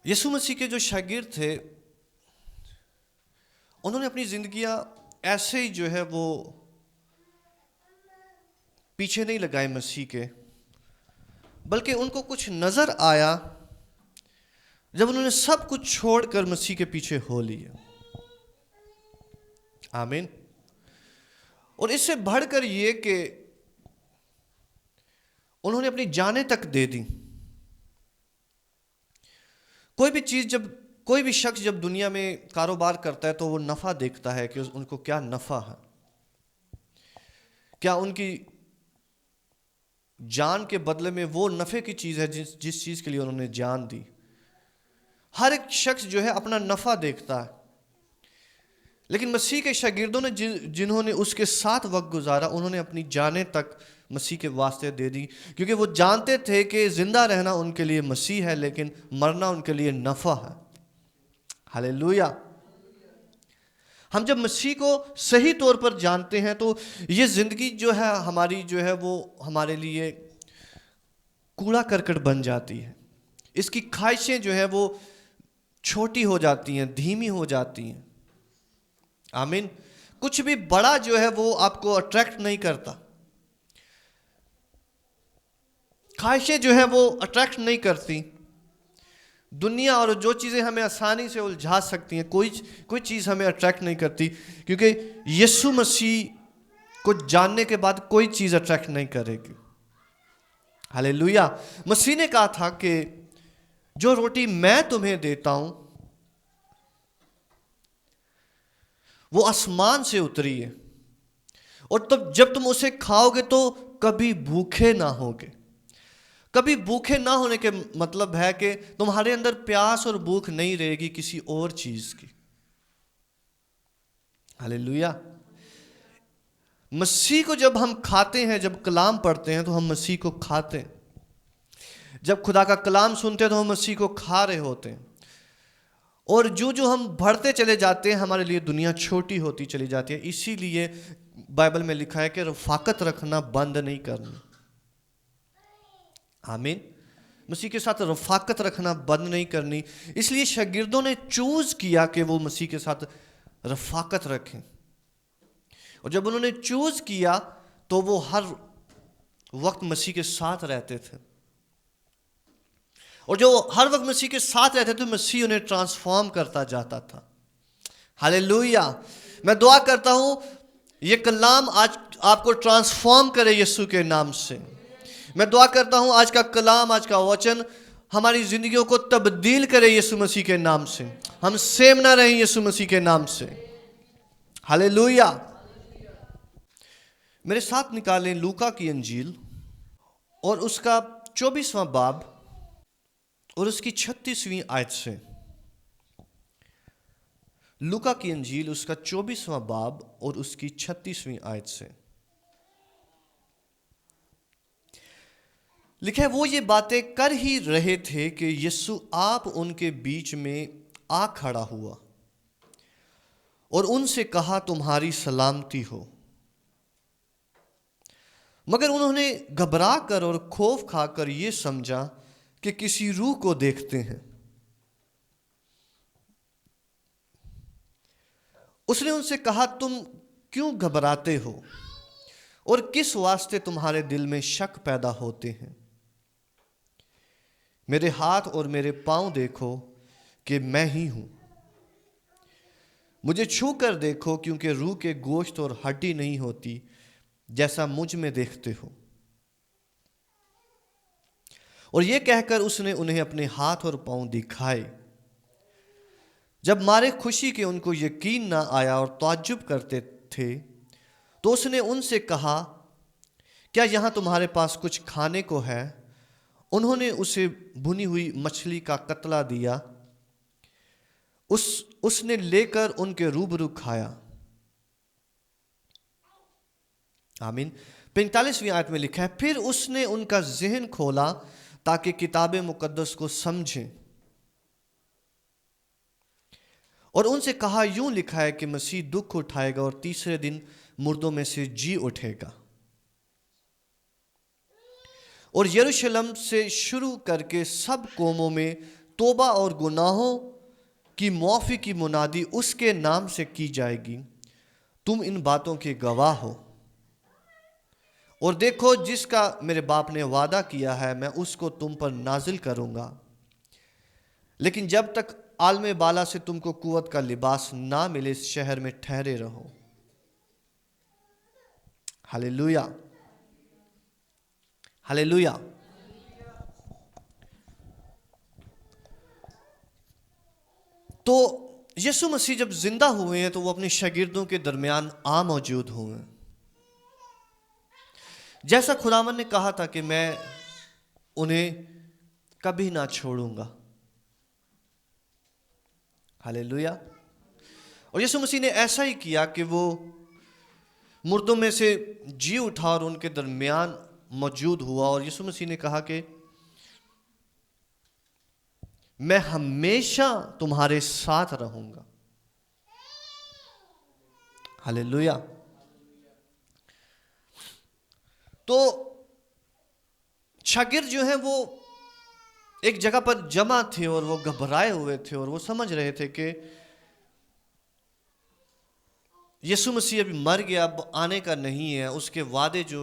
यीशु मसीह के जो शागिर्द थे, उन्होंने अपनी जिंदगियां ऐसे ही जो है वो पीछे नहीं लगाए मसीह के, बल्कि उनको कुछ नजर आया जब उन्होंने सब कुछ छोड़कर मसीह के पीछे हो लिया। आमीन। और इससे बढ़कर ये कि उन्होंने अपनी जानें तक दे दी। कोई भी शख्स जब दुनिया में कारोबार करता है तो वो नफा देखता है कि उनको क्या नफा है, क्या उनकी जान के बदले में वो नफे की चीज है जिस चीज के लिए उन्होंने जान दी। हर एक शख्स जो है अपना नफा देखता है, लेकिन मसीह के शागिर्दों ने जिन्होंने उसके साथ वक्त गुजारा, उन्होंने अपनी जानें तक मसीह के वास्ते दे दी, क्योंकि वो जानते थे कि जिंदा रहना उनके लिए मसीह है, लेकिन मरना उनके लिए नफा है। हालेलुया। हम जब मसीह को सही तौर पर जानते हैं तो ये जिंदगी जो है हमारी जो है वो हमारे लिए कूड़ा करकट बन जाती है। इसकी ख्वाहिशें जो है वो छोटी हो जाती हैं, धीमी हो जाती हैं। आमीन। कुछ भी बड़ा जो है वो आपको अट्रैक्ट नहीं करता। ख्वाहिशें जो है वो अट्रैक्ट नहीं करती। दुनिया और जो चीज़ें हमें आसानी से उलझा सकती हैं, कोई चीज़ हमें अट्रैक्ट नहीं करती, क्योंकि यीशु मसीह को जानने के बाद कोई चीज़ अट्रैक्ट नहीं करेगी। हालेलुया। मसीह ने कहा था कि जो रोटी मैं तुम्हें देता हूं वो आसमान से उतरी है, और तब जब तुम उसे खाओगे तो कभी भूखे ना होगे। कभी भूखे ना होने के मतलब है कि तुम्हारे अंदर प्यास और भूख नहीं रहेगी किसी और चीज की। हालेलुया। मसीह को जब हम खाते हैं, जब कलाम पढ़ते हैं तो हम मसीह को खाते हैं। जब खुदा का कलाम सुनते हैं तो हम मसीह को खा रहे होते हैं। और जो हम बढ़ते चले जाते हैं, हमारे लिए दुनिया छोटी होती चली जाती है। इसीलिए बाइबल में लिखा है कि रफाकत रखना बंद नहीं करना। आमीन। मसीह के साथ रफाकत रखना बंद नहीं करनी। इसलिए शागिर्दों ने चूज किया कि वो मसीह के साथ रफाकत रखें, और जब उन्होंने चूज किया तो वो हर वक्त मसीह के साथ रहते थे, और जो हर वक्त मसीह के साथ रहते थे मसीह उन्हें ट्रांसफॉर्म करता जाता था। हालेलुया। मैं दुआ करता हूं ये कलाम आज आपको ट्रांसफॉर्म करे यीशु के नाम से। मैं दुआ करता हूं आज का कलाम, आज का वचन हमारी जिंदगियों को तब्दील करे यीशु मसीह के नाम से। हम सेम ना रहें यीशु मसीह के नाम से। हालेलुया। मेरे साथ निकालें लूका की अंजील और उसका 24वां बाब और उसकी 36वीं आयत से। लूका की अंजील उसका 24वां बाब और उसकी 36वीं आयत से लिखा है, वो ये बातें कर ही रहे थे कि यीशु आप उनके बीच में आ खड़ा हुआ और उनसे कहा, तुम्हारी सलामती हो। मगर उन्होंने घबरा कर और खौफ खाकर ये समझा कि किसी रूह को देखते हैं। उसने उनसे कहा, तुम क्यों घबराते हो और किस वास्ते तुम्हारे दिल में शक पैदा होते हैं? मेरे हाथ और मेरे पांव देखो कि मैं ही हूं। मुझे छू कर देखो, क्योंकि रूह के गोश्त और हड्डी नहीं होती जैसा मुझ में देखते हो। और यह कहकर उसने उन्हें अपने हाथ और पांव दिखाए। जब मारे खुशी के उनको यकीन ना आया और ताज्जुब करते थे, तो उसने उनसे कहा, क्या यहां तुम्हारे पास कुछ खाने को है? उन्होंने उसे भुनी हुई मछली का कतला दिया। उसने लेकर उनके रूबरू खाया। आमीन। 45वीं आयत में लिखा है, फिर उसने उनका ज़हन खोला ताकि किताब मुकद्दस को समझें, और उनसे कहा, यूं लिखा है कि मसीह दुख उठाएगा और तीसरे दिन मुर्दों में से जी उठेगा, और यरूशलेम से शुरू करके सब कौमों में तौबा और गुनाहों की माफ़ी की मुनादी उसके नाम से की जाएगी। तुम इन बातों के गवाह हो। और देखो, जिसका मेरे बाप ने वादा किया है मैं उसको तुम पर नाजिल करूंगा, लेकिन जब तक आलमे बाला से तुमको कुव्वत का लिबास ना मिले इस शहर में ठहरे रहो। Hallelujah, hallelujah. तो यीशु मसीह जब जिंदा हुए हैं तो वो अपने शागिर्दों के दरमियान आ मौजूद हुए। जैसा खुदावन ने कहा था कि मैं उन्हें कभी ना छोड़ूंगा। हालेलुया। और यीशु मसीह ने ऐसा ही किया कि वो मुर्दों में से जी उठा और उनके दरमियान मौजूद हुआ। और यीशु मसीह ने कहा कि मैं हमेशा तुम्हारे साथ रहूंगा। हालेलुया। तो शागिर्द जो हैं वो एक जगह पर जमा थे और वो घबराए हुए थे और वो समझ रहे थे कि यीशु मसीह अभी मर गया, अब आने का नहीं है। उसके वादे जो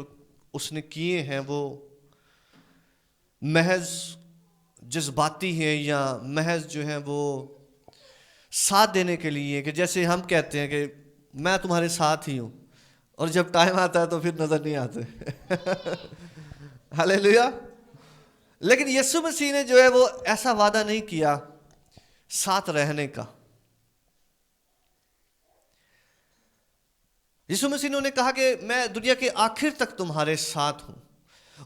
उसने किए हैं वो महज जज्बाती हैं या महज जो है वो साथ देने के लिए, कि जैसे हम कहते हैं कि मैं तुम्हारे साथ ही हूं और जब टाइम आता है तो फिर नजर नहीं आते। हालेलुया। लेकिन यीशु मसीह ने जो है वो ऐसा वादा नहीं किया साथ रहने का। यीशु मसीह ने उन्हें कहा कि मैं दुनिया के आखिर तक तुम्हारे साथ हूं।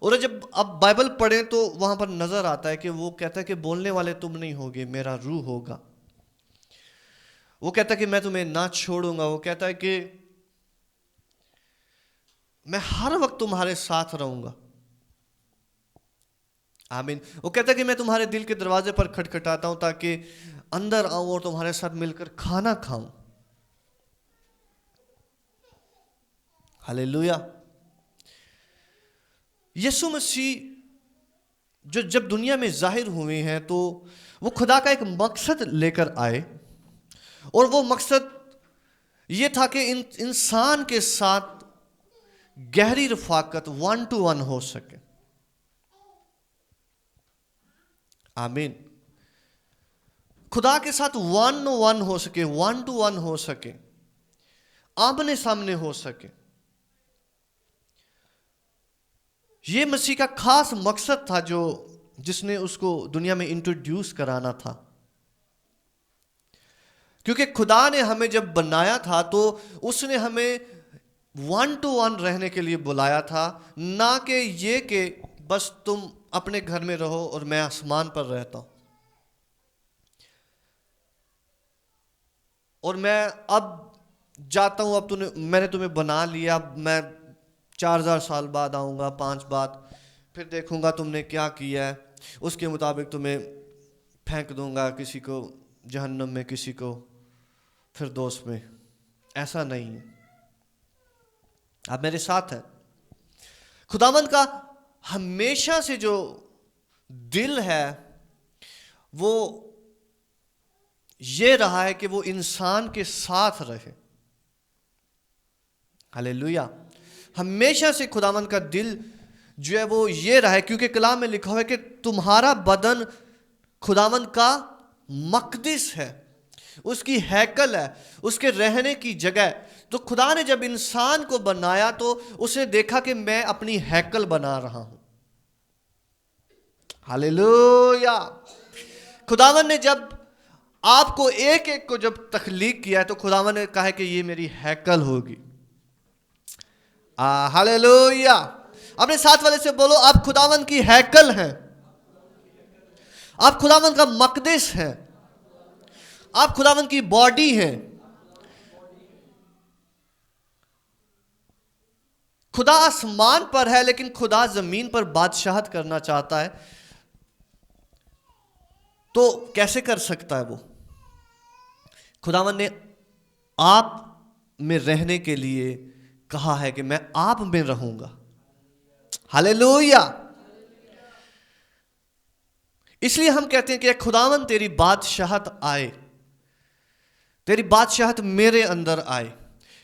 और जब अब बाइबल पढ़ें तो वहां पर नजर आता है कि वो कहता है कि बोलने वाले तुम नहीं होगे, मेरा रूह होगा। वो कहता है कि मैं तुम्हें ना छोड़ूंगा। वो कहता है कि मैं हर वक्त तुम्हारे साथ रहूंगा। आमीन। वो कहता है कि मैं तुम्हारे दिल के दरवाजे पर खटखटाता हूं ताकि अंदर आऊं और तुम्हारे साथ मिलकर खाना खाऊं। हालेलुया। यीशु मसीह जो जब दुनिया में जाहिर हुए हैं तो वो खुदा का एक मकसद लेकर आए और वो मकसद ये था कि इंसान के साथ गहरी रफाकत 1 to 1 हो सके। आमीन। खुदा के साथ 1 to 1 हो सके, 1 to 1 हो सके, आमने सामने हो सके। ये मसीह का खास मकसद था जो जिसने उसको दुनिया में इंट्रोड्यूस कराना था। क्योंकि खुदा ने हमें जब बनाया था तो उसने हमें 1 to 1 रहने के लिए बुलाया था, ना कि ये कि बस तुम अपने घर में रहो और मैं आसमान पर रहता हूं और मैं अब जाता हूं, अब मैंने तुम्हें बना लिया, अब मैं 4000 साल बाद आऊंगा, 5 बाद, फिर देखूंगा तुमने क्या किया है, उसके मुताबिक तुम्हें फेंक दूंगा, किसी को जहन्नम में, किसी को फिरदौस में। ऐसा नहीं है। आप मेरे साथ हैं। खुदावंद का हमेशा से जो दिल है वो ये रहा है कि वो इंसान के साथ रहे। हालेलुया। हमेशा से खुदावंद का दिल जो है वो ये रहा है, क्योंकि कलाम में लिखा हुआ है कि तुम्हारा बदन खुदावंद का मकदिस है, उसकी हैकल है, उसके रहने की जगह। तो खुदा ने जब इंसान को बनाया तो उसने देखा कि मैं अपनी हैकल बना रहा हूं। हालेलुया। खुदावन ने जब आपको एक एक को जब तख्लीक किया है तो खुदावन ने कहा है कि ये मेरी हैकल होगी। हालेलुया। अपने साथ वाले से बोलो, आप खुदावन की हैकल हैं, आप खुदावन का मकदिस हैं, आप खुदावन की बॉडी हैं। खुदा आसमान पर है लेकिन खुदा जमीन पर बादशाहत करना चाहता है। तो कैसे कर सकता है वो? खुदावन ने आप में रहने के लिए कहा है कि मैं आप में रहूंगा। हालेलुया। इसलिए हम कहते हैं कि खुदावन तेरी बादशाहत आए, तेरी बादशाहत मेरे अंदर आए।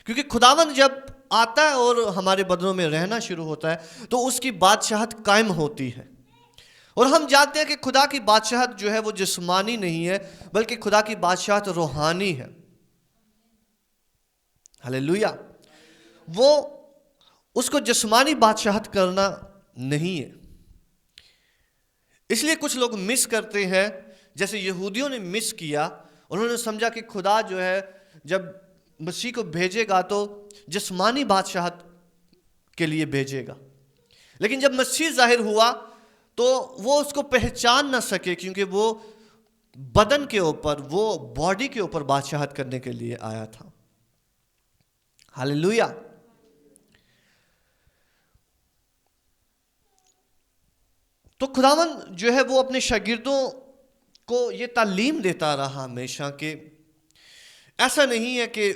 क्योंकि खुदावन जब आता है और हमारे बदनों में रहना शुरू होता है तो उसकी बादशाहत कायम होती है। और हम जानते हैं कि खुदा की बादशाहत जो है वो जिस्मानी नहीं है, बल्कि खुदा की बादशाहत रूहानी है। हालेलुया। वो उसको जिस्मानी बादशाहत करना नहीं है। इसलिए कुछ लोग मिस करते हैं, जैसे यहूदियों ने मिस किया। उन्होंने समझा कि खुदा जो है जब मसीह को भेजेगा तो जिस्मानी बादशाहत के लिए भेजेगा, लेकिन जब मसीह जाहिर हुआ तो वो उसको पहचान ना सके, क्योंकि वो बदन के ऊपर, वो बॉडी के ऊपर बादशाहत करने के लिए आया था। हालेलुया। तो खुदावन जो है वो अपने शागिर्दों को ये तालीम देता रहा हमेशा कि ऐसा नहीं है कि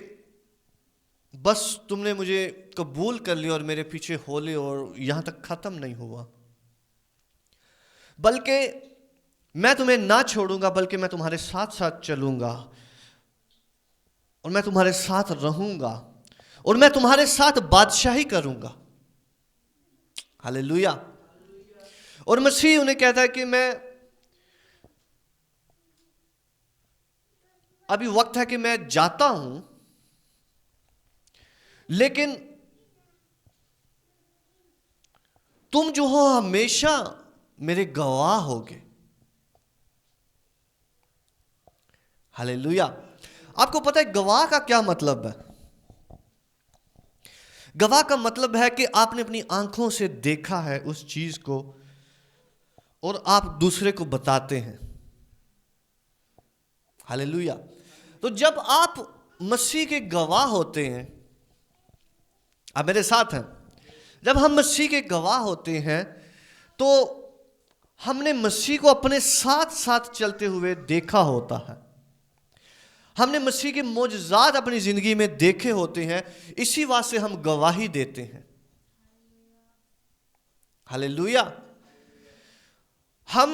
बस तुमने मुझे कबूल कर लिया और मेरे पीछे हो ले और यहां तक खत्म नहीं हुआ, बल्कि मैं तुम्हें ना छोड़ूंगा, बल्कि मैं तुम्हारे साथ साथ चलूंगा और मैं तुम्हारे साथ रहूंगा और मैं तुम्हारे साथ बादशाही करूंगा। हालेलुया। और मसीह उन्हें कहता है कि मैं अभी वक्त है कि मैं जाता हूं, लेकिन तुम जो हो हमेशा मेरे गवाह होगे। हालेलुया। आपको पता है गवाह का क्या मतलब है? गवाह का मतलब है कि आपने अपनी आंखों से देखा है उस चीज को और आप दूसरे को बताते हैं। हालेलुया। तो जब आप मसीह के गवाह होते हैं, आप मेरे साथ हैं, जब हम मसीह के गवाह होते हैं तो हमने मसीह को अपने साथ साथ चलते हुए देखा होता है। हमने मसीह के मोजज़ात अपनी जिंदगी में देखे होते हैं, इसी बात से हम गवाही देते हैं। हालेलुया। हम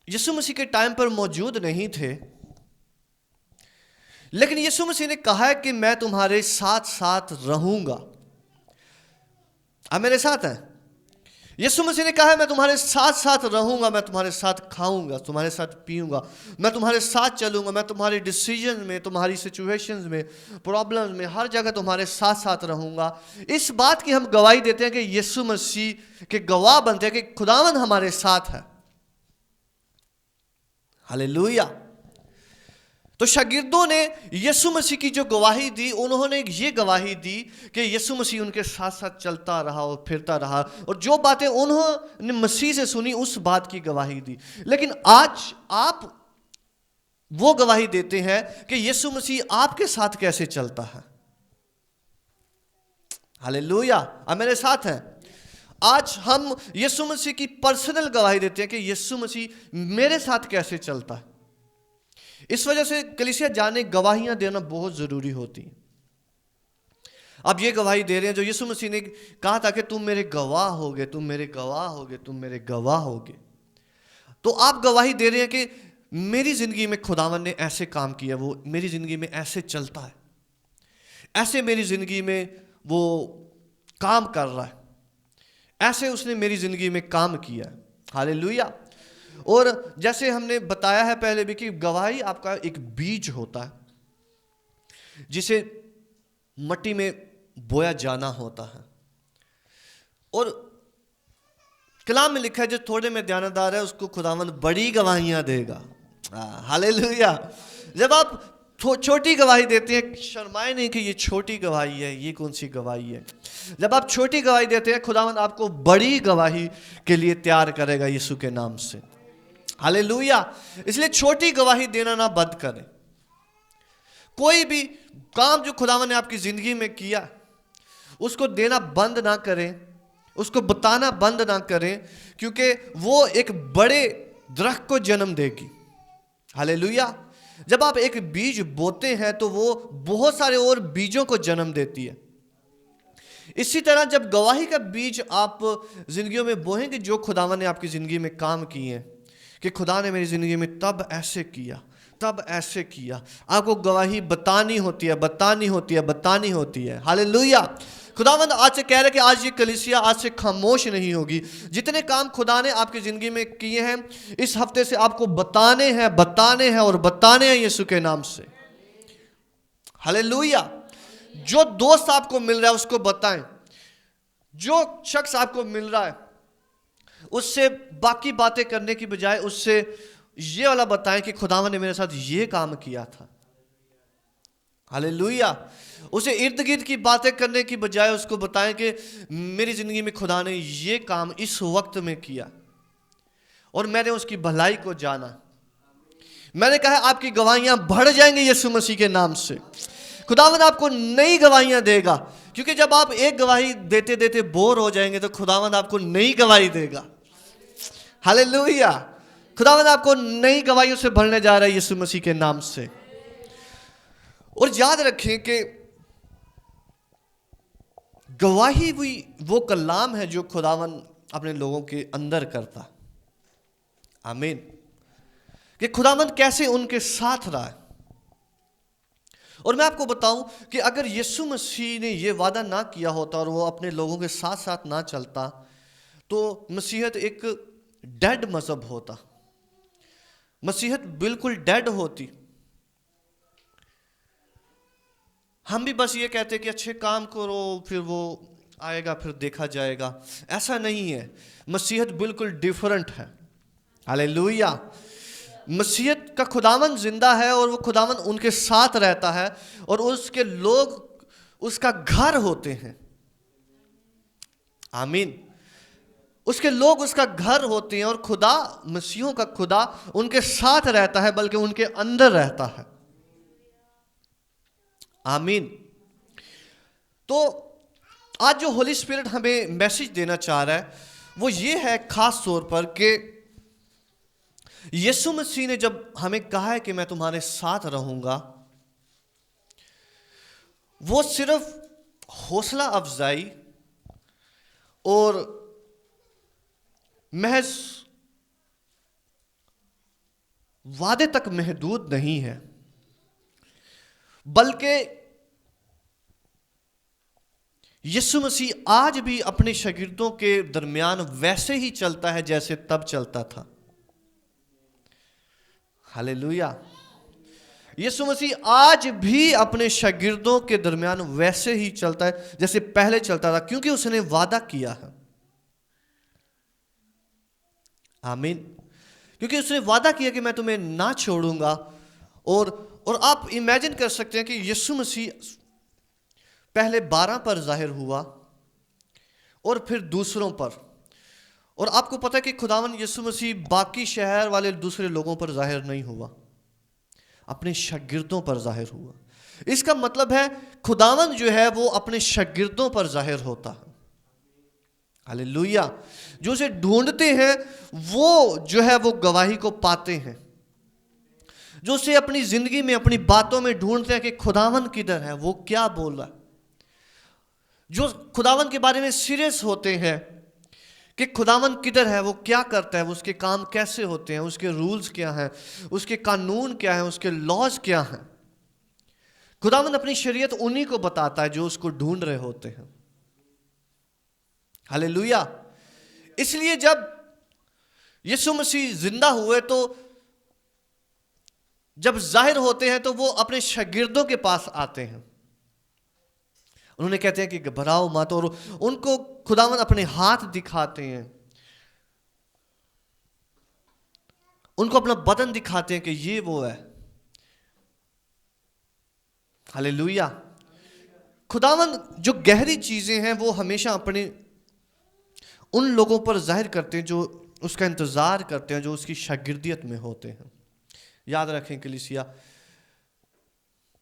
यीशु मसीह के टाइम पर मौजूद नहीं थे, लेकिन यीशु मसीह ने कहा है कि मैं तुम्हारे साथ साथ रहूंगा। आप मेरे साथ हैं? यीशु मसीह ने कहा है मैं तुम्हारे साथ साथ रहूंगा, मैं तुम्हारे साथ खाऊंगा, तुम्हारे साथ पीऊंगा, मैं तुम्हारे साथ चलूंगा, मैं तुम्हारे डिसीजन में, तुम्हारी सिचुएशंस में, प्रॉब्लम्स में, हर जगह तुम्हारे साथ साथ रहूंगा। इस बात की हम गवाही देते हैं कि यीशु मसीह के गवाह बनते हैं कि खुदावंद हमारे साथ है। हालेलुया। तो शागिर्दों ने यीशु मसीह की जो गवाही दी, उन्होंने ये गवाही दी कि यीशु मसीह उनके साथ साथ चलता रहा और फिरता रहा, और जो बातें उन्होंने मसीह से सुनी उस बात की गवाही दी। लेकिन आज आप वो गवाही देते हैं कि यीशु मसीह आपके साथ कैसे चलता है। हालेलुया। आप मेरे साथ हैं? आज हम यीशु मसीह की पर्सनल गवाही देते हैं कि यीशु मसीह मेरे साथ कैसे चलता है। इस वजह से कलीसिया जाने गवाहियां देना बहुत जरूरी होती है। अब ये गवाही दे रहे हैं जो यीशु मसीह ने कहा था कि तुम मेरे गवाह होगे, तुम मेरे गवाह होगे, तुम मेरे गवाह होगे। तो आप गवाही दे रहे हैं कि मेरी जिंदगी में खुदावन ने ऐसे काम किया, वो मेरी जिंदगी में ऐसे चलता है, ऐसे मेरी जिंदगी में वो काम कर रहा है, ऐसे उसने मेरी जिंदगी में काम किया। हालेलुया। और जैसे हमने बताया है पहले भी कि गवाही आपका एक बीज होता है जिसे मिट्टी में बोया जाना होता है, और कलाम में लिखा है जो थोड़े में ध्यानदार है उसको खुदावंद बड़ी गवाहियां देगा। हालेलुया। जब आप छोटी गवाही देते हैं, शर्माए नहीं कि ये छोटी गवाही है, ये कौन सी गवाही है। जब आप छोटी गवाही देते हैं, खुदावंद आपको बड़ी गवाही के लिए तैयार करेगा यीशु के नाम से। हालेलुया। इसलिए छोटी गवाही देना ना बंद करें। कोई भी काम जो खुदावन ने आपकी जिंदगी में किया उसको देना बंद ना करें, उसको बताना बंद ना करें, क्योंकि वो एक बड़े दरख्त को जन्म देगी। हालेलुया। जब आप एक बीज बोते हैं तो वो बहुत सारे और बीजों को जन्म देती है। इसी तरह जब गवाही का बीज आप जिंदगियों में बोएंगे, जो खुदावन ने आपकी ज़िंदगी में काम किए हैं, कि खुदा ने मेरी ज़िंदगी में तब ऐसे किया, तब ऐसे किया, आपको गवाही बतानी होती है, बतानी होती है, बतानी होती है। हालेलुया। खुदावंद आज से कह रहे हैं कि आज ये कलीसिया आज से खामोश नहीं होगी। जितने काम खुदा ने आपकी ज़िंदगी में किए हैं, इस हफ्ते से आपको बताने हैं, बताने हैं और बताने हैं यीशु के नाम से। हालेलुया। जो दोस्त आपको मिल रहा है उसको बताएं, जो शख्स आपको मिल रहा है उससे बाकी बातें करने की बजाय उससे ये वाला बताएं कि खुदावन ने मेरे साथ ये काम किया था। हालेलुया। उसे इर्द गिर्द की बातें करने की बजाय उसको बताएं कि मेरी ज़िंदगी में खुदा ने ये काम इस वक्त में किया और मैंने उसकी भलाई को जाना। मैंने कहा आपकी गवाहियां बढ़ जाएंगी यीशु मसीह के नाम से। खुदावन आपको नई गवाहियां देगा, क्योंकि जब आप एक गवाही देते देते बोर हो जाएंगे तो खुदावन आपको नई गवाही देगा। हालेलुया। खुदावन आपको नई गवाहियों से भरने जा रहा है यीशु मसीह के नाम से। और याद रखें कि गवाही वो कलाम है जो खुदावन अपने लोगों के अंदर करता। आमीन। कि खुदावन कैसे उनके साथ रहा है। और मैं आपको बताऊं कि अगर यीशु मसीह ने ये वादा ना किया होता और वो अपने लोगों के साथ साथ ना चलता तो मसीहत एक डेड मजहब होता। मसीहत बिल्कुल डेड होती। हम भी बस ये कहते कि अच्छे काम करो, फिर वो आएगा, फिर देखा जाएगा। ऐसा नहीं है। मसीहत बिल्कुल डिफरेंट है। हालेलुया। मसीहत का खुदावन जिंदा है और वो खुदावन उनके साथ रहता है और उसके लोग उसका घर होते हैं। आमीन। उसके लोग उसका घर होते हैं और खुदा, मसीहों का खुदा उनके साथ रहता है, बल्कि उनके अंदर रहता है। आमीन। तो आज जो होली स्पिरिट हमें मैसेज देना चाह रहा है वो ये है खास तौर पर कि यीशु मसीह ने जब हमें कहा है कि मैं तुम्हारे साथ रहूंगा, वो सिर्फ हौसला अफजाई और महज वादे तक महदूद नहीं है, बल्कि यीशु मसीह आज भी अपने शागिर्दों के दरमियान वैसे ही चलता है जैसे तब चलता था। हालेलुया। यीशु मसीह आज भी अपने शागिर्दों के दरमियान वैसे ही चलता है जैसे पहले चलता था, क्योंकि उसने वादा किया है। आमीन। क्योंकि उसने वादा किया कि मैं तुम्हें ना छोड़ूंगा। और आप इमेजिन कर सकते हैं कि यीशु मसीह पहले 12 पर जाहिर हुआ और फिर दूसरों पर। और आपको पता है कि खुदावन यीशु मसीह बाकी शहर वाले दूसरे लोगों पर जाहिर नहीं हुआ, अपने शागिर्दों पर जाहिर हुआ। इसका मतलब है खुदावन जो है वो अपने शागिर्दों पर जाहिर होता है। हालेलुया। जो उसे ढूंढते हैं वो जो है वो गवाही को पाते हैं। जो उसे अपनी जिंदगी में, अपनी बातों में ढूंढते हैं कि खुदावन किधर है, वो क्या बोल रहा है। जो खुदावन के बारे में सीरियस होते हैं कि खुदावन किधर है, वो क्या करता है, उसके काम कैसे होते हैं, उसके रूल्स क्या हैं, उसके कानून क्या हैं, उसके लॉज क्या हैं। खुदावन अपनी शरीयत उन्हीं को बताता है जो उसको ढूंढ रहे होते हैं। हालेलुया। इसलिए जब यीशु मसीह जिंदा हुए तो जब जाहिर होते हैं तो वो अपने शागिर्दों के पास आते हैं। उन्होंने कहते हैं कि घबराओ मत, और उनको खुदावन अपने हाथ दिखाते हैं, उनको अपना बदन दिखाते हैं कि ये वो है। हालेलुया। खुदावन जो गहरी चीजें हैं वो हमेशा अपने उन लोगों पर जाहिर करते हैं जो उसका इंतजार करते हैं, जो उसकी शागिर्दियत में होते हैं। याद रखें कलीसिया,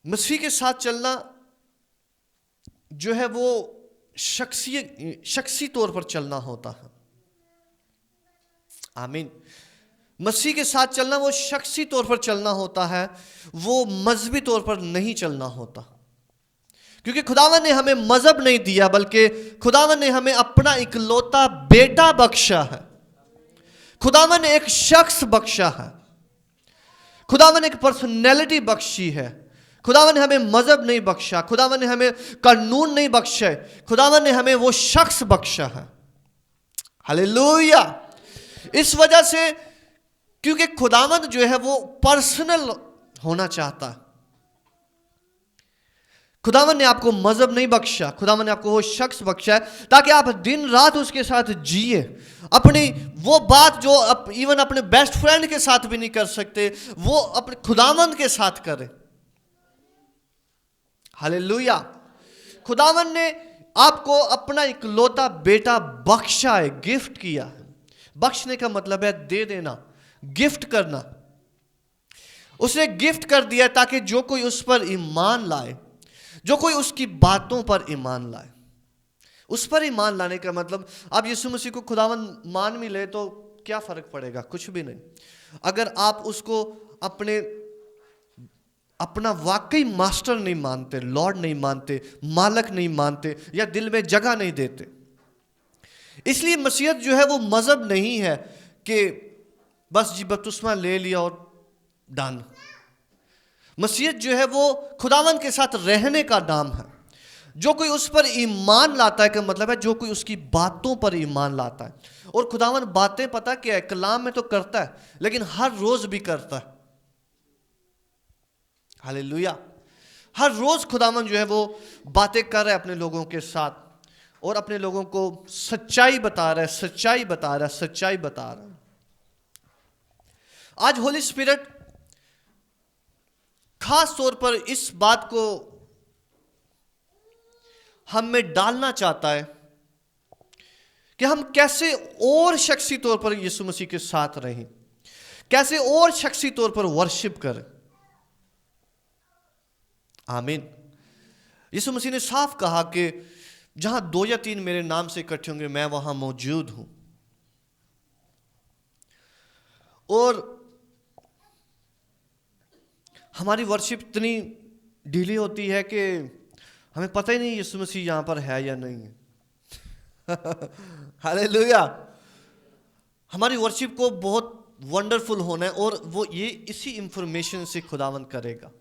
मसीह के साथ चलना जो है वो शख्सी तौर पर चलना होता है। आमीन। मसीह के साथ चलना वो शख्सी तौर पर चलना होता है, वो मजहबी तौर पर नहीं चलना होता। क्योंकि खुदावन ने हमें मजहब नहीं दिया, बल्कि खुदावन ने हमें अपना इकलौता बेटा बख्शा है। खुदावन ने एक शख्स बख्शा है, खुदावन ने एक पर्सनैलिटी बख्शी है। खुदावन ने हमें मजहब नहीं बख्शा, खुदावन ने हमें कानून नहीं बख्शे, खुदावन ने हमें वो शख्स बख्शा है। हालेलुया। इस वजह से, क्योंकि खुदावन जो है वो पर्सनल होना चाहता है। खुदावन ने आपको मजहब नहीं बख्शा, खुदावन ने आपको वो शख्स बख्शा है ताकि आप दिन रात उसके साथ जिए। अपनी वो बात जो इवन अपने बेस्ट फ्रेंड के साथ भी नहीं कर सकते, वो अपने खुदावन के साथ करें। हालेलुया। खुदावन ने आपको अपना इकलौता बेटा बख्शा है, गिफ्ट किया है। बख्शने का मतलब है दे देना, गिफ्ट करना। उसने गिफ्ट कर दिया ताकि जो कोई उस पर ईमान लाए, जो कोई उसकी बातों पर ईमान लाए। उस पर ईमान लाने का मतलब, आप यीशु मसीह को खुदावन मान भी ले तो क्या फर्क पड़ेगा? कुछ भी नहीं। अगर आप उसको अपना वाकई मास्टर नहीं मानते, लॉर्ड नहीं मानते, मालक नहीं मानते, या दिल में जगह नहीं देते। इसलिए मसीहत जो है वो मजहब नहीं है कि बस जी बपतिस्मा ले लिया और डन। मसीहत जो है वो खुदावन के साथ रहने का नाम है। जो कोई उस पर ईमान लाता है, का मतलब है जो कोई उसकी बातों पर ईमान लाता है। और खुदावन बातें पता क्या है, कलाम में तो करता है, लेकिन हर रोज भी करता है। हालेलुया। हर रोज खुदावन जो है वो बातें कर रहा है अपने लोगों के साथ, और अपने लोगों को सच्चाई बता रहा है, सच्चाई बता रहा है, सच्चाई बता रहा है। आज होली स्पिरिट खास तौर पर इस बात को हम में डालना चाहता है कि हम कैसे और शख्सी तौर पर यीशु मसीह के साथ रहें, कैसे और शख्सी तौर पर वर्शिप करें। आमीन। यीशु मसीह ने साफ कहा कि जहां 2 या 3 मेरे नाम से इकट्ठे होंगे, मैं वहां मौजूद हूं। और हमारी वर्शिप इतनी ढीली होती है कि हमें पता ही नहीं यीशु मसीह यहां पर है या नहीं है। हालेलुया। हमारी वर्शिप को बहुत वंडरफुल होना है, और वो ये इसी इंफॉर्मेशन से खुदावन करेगा।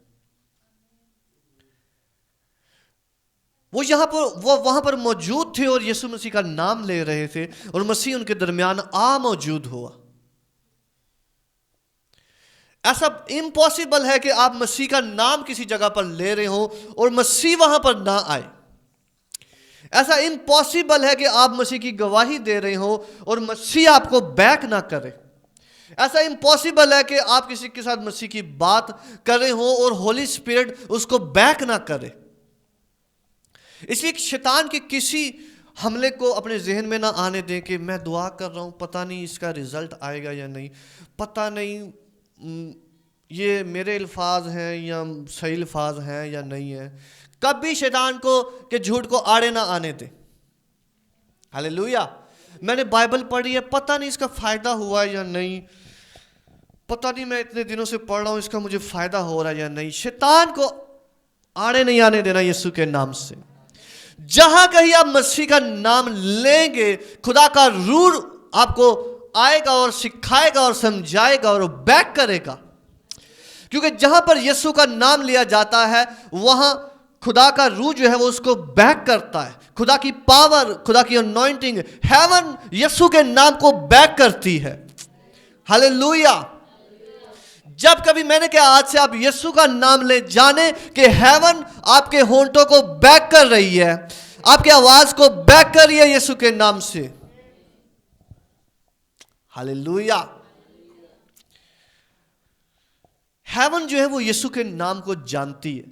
वो वहां पर मौजूद थे और यीशु मसीह का नाम ले रहे थे, और मसीह उनके दरमियान मौजूद हुआ। ऐसा इम्पॉसिबल है कि आप मसीह का नाम किसी जगह पर ले रहे हो और मसीह वहां पर ना आए। ऐसा इम्पॉसिबल है कि आप मसीह की गवाही दे रहे हो और मसीह आपको बैक ना करे। ऐसा इम्पॉसिबल है कि आप किसी के साथ मसीह की बात कर रहे हो और होली स्पिरिट उसको बैक ना करे। इसलिए शैतान के किसी हमले को अपने जहन में ना आने दें कि मैं दुआ कर रहा हूं, पता नहीं इसका रिजल्ट आएगा या नहीं, पता नहीं ये मेरे अल्फाज हैं या सही अल्फाज हैं या नहीं है। कभी शैतान को के झूठ को आड़े ना आने दे। हालेलुया। मैंने बाइबल पढ़ी है, पता नहीं इसका फायदा हुआ या नहीं, पता नहीं मैं इतने दिनों से पढ़ रहा हूं, इसका मुझे फायदा हो रहा है या नहीं। शैतान को आड़े नहीं आने देना यीशु के नाम से। जहां कहीं आप मसीह का नाम लेंगे, खुदा का रूह आपको आएगा और सिखाएगा और समझाएगा और बैक करेगा। क्योंकि जहां पर यीशु का नाम लिया जाता है, वहां खुदा का रूह जो है वो उसको बैक करता है। खुदा की पावर, खुदा की अनॉइंटिंग, हेवन यीशु के नाम को बैक करती है। हालेलुया। जब कभी मैंने कहा आज से आप यीशु का नाम ले, जाने कि हेवन आपके होंठों को बैक कर रही है, आपकी आवाज को बैक कर रही है यीशु के नाम से। हालेलुया। हेवन जो है वो यीशु के नाम को जानती है।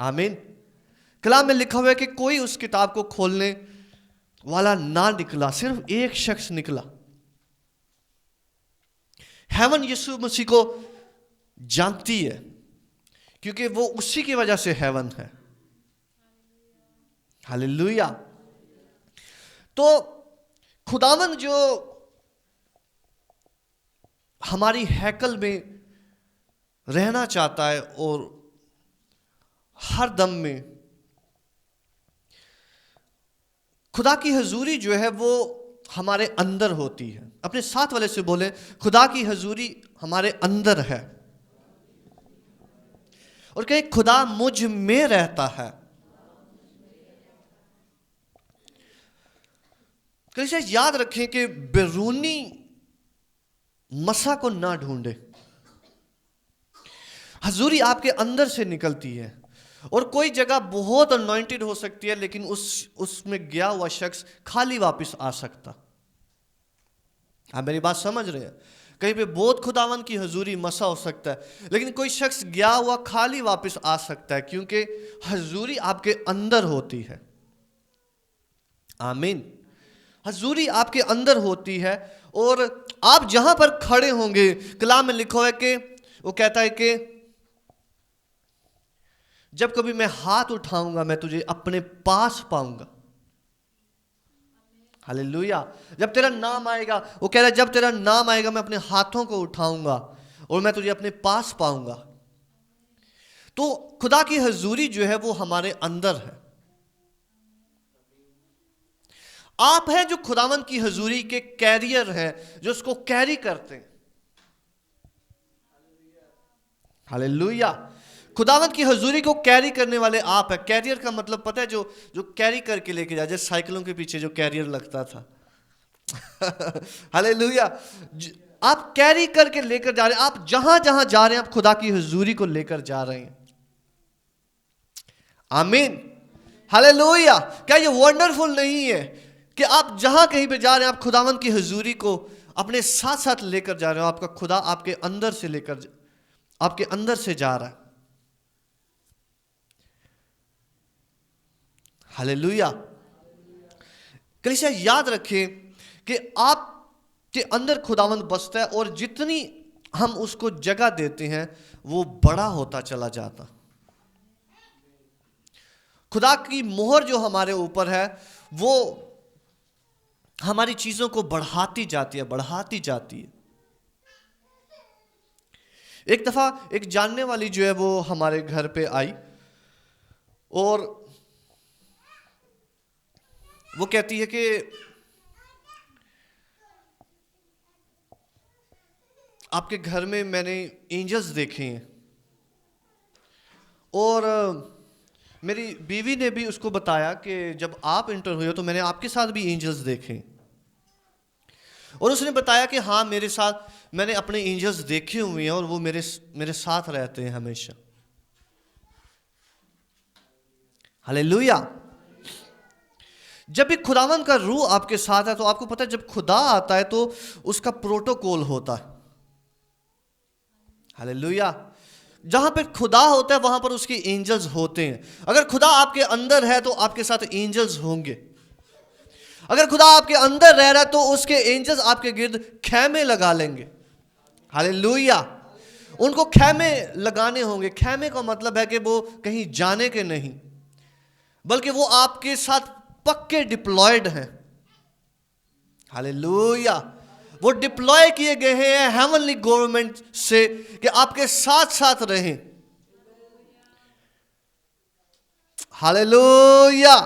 आमीन। कलाम में लिखा हुआ है कि कोई उस किताब को खोलने वाला ना निकला, सिर्फ एक शख्स निकला। हेवन यीशु मसीह को जानती है, क्योंकि वो उसी की वजह से हेवन है। हालेलुया। तो खुदावन जो हमारी हैकल में रहना चाहता है और हर दम में खुदा की हजूरी जो है वो हमारे अंदर होती है। अपने साथ वाले से बोले, खुदा की हजूरी हमारे अंदर है। और कहे, खुदा मुझ में रहता है। कैसे याद रखें कि बैरूनी मसा को ना ढूंढे, हजूरी आपके अंदर से निकलती है। और कोई जगह बहुत अनॉइंटेड हो सकती है, लेकिन उसमें गया हुआ शख्स खाली वापस आ सकता। आप मेरी बात समझ रहे हैं? कहीं पे बहुत खुदावन की हजूरी मसा हो सकता है, लेकिन कोई शख्स गया हुआ खाली वापस आ सकता है, क्योंकि हजूरी आपके अंदर होती है। आमीन। हजूरी आपके अंदर होती है। और आप जहां पर खड़े होंगे, कलाम में लिखा है कि वो कहता है कि जब कभी मैं हाथ उठाऊंगा मैं तुझे अपने पास पाऊंगा। हालेलुया। जब तेरा नाम आएगा, वो कह रहा है, जब तेरा नाम आएगा मैं अपने हाथों को उठाऊंगा और मैं तुझे अपने पास पाऊंगा। तो खुदा की हजूरी जो है वो हमारे अंदर है। आप हैं जो खुदावन की हजूरी के कैरियर हैं, जो उसको कैरी करते हैं। हालेलुया। खुदावंत की हजूरी को कैरी करने वाले आप हैं। कैरियर का मतलब पता है? जो जो कैरी करके लेके जाए, जैसे साइकिलों के पीछे जो कैरियर लगता था। हालेलुया। आप कैरी करके लेकर जा रहे हैं। आप जहां जहां जा रहे हैं, आप खुदा की हजूरी को लेकर जा रहे हैं। आमीन। हालेलुया। क्या ये वंडरफुल नहीं है कि आप जहां कहीं पे जा रहे हैं, आप खुदावंत की हजूरी को अपने साथ साथ लेकर जा रहे हो। आपका खुदा आपके अंदर से लेकर, आपके अंदर से जा रहा है। हालेलुया। कलीसिया याद रखें कि आपके अंदर खुदावंद बसता है, और जितनी हम उसको जगह देते हैं वो बड़ा होता चला जाता। खुदा की मोहर जो हमारे ऊपर है वो हमारी चीजों को बढ़ाती जाती है, बढ़ाती जाती है। एक दफा एक जानने वाली जो है वो हमारे घर पे आई, और वो कहती है कि आपके घर में मैंने एंजल्स देखे हैं। और मेरी बीवी ने भी उसको बताया कि जब आप इंटर हुए हो तो मैंने आपके साथ भी एंजल्स देखे। और उसने बताया कि हाँ, मेरे साथ मैंने अपने एंजल्स देखे हुए हैं और वो मेरे साथ रहते हैं हमेशा। हालेलुया। जब भी खुदावन का रूह आपके साथ है, तो आपको पता है जब खुदा आता है तो उसका प्रोटोकॉल होता है। हालेलुया। जहां पे खुदा होता है वहां पर उसके एंजल्स होते हैं। अगर खुदा आपके अंदर है तो आपके साथ एंजल्स होंगे। अगर खुदा आपके अंदर रह रहा है तो उसके एंजल्स आपके गिर्द खैमे लगा लेंगे। हालेलुया। उनको खैमे लगाने होंगे। खैमे का मतलब है कि वो कहीं जाने के नहीं, बल्कि वो आपके साथ पक्के डिप्लॉयड हैं। हालेलुया। वो डिप्लॉय किए गए हैं हेवनली गवर्नमेंट से कि आपके साथ साथ रहें। हालेलुया।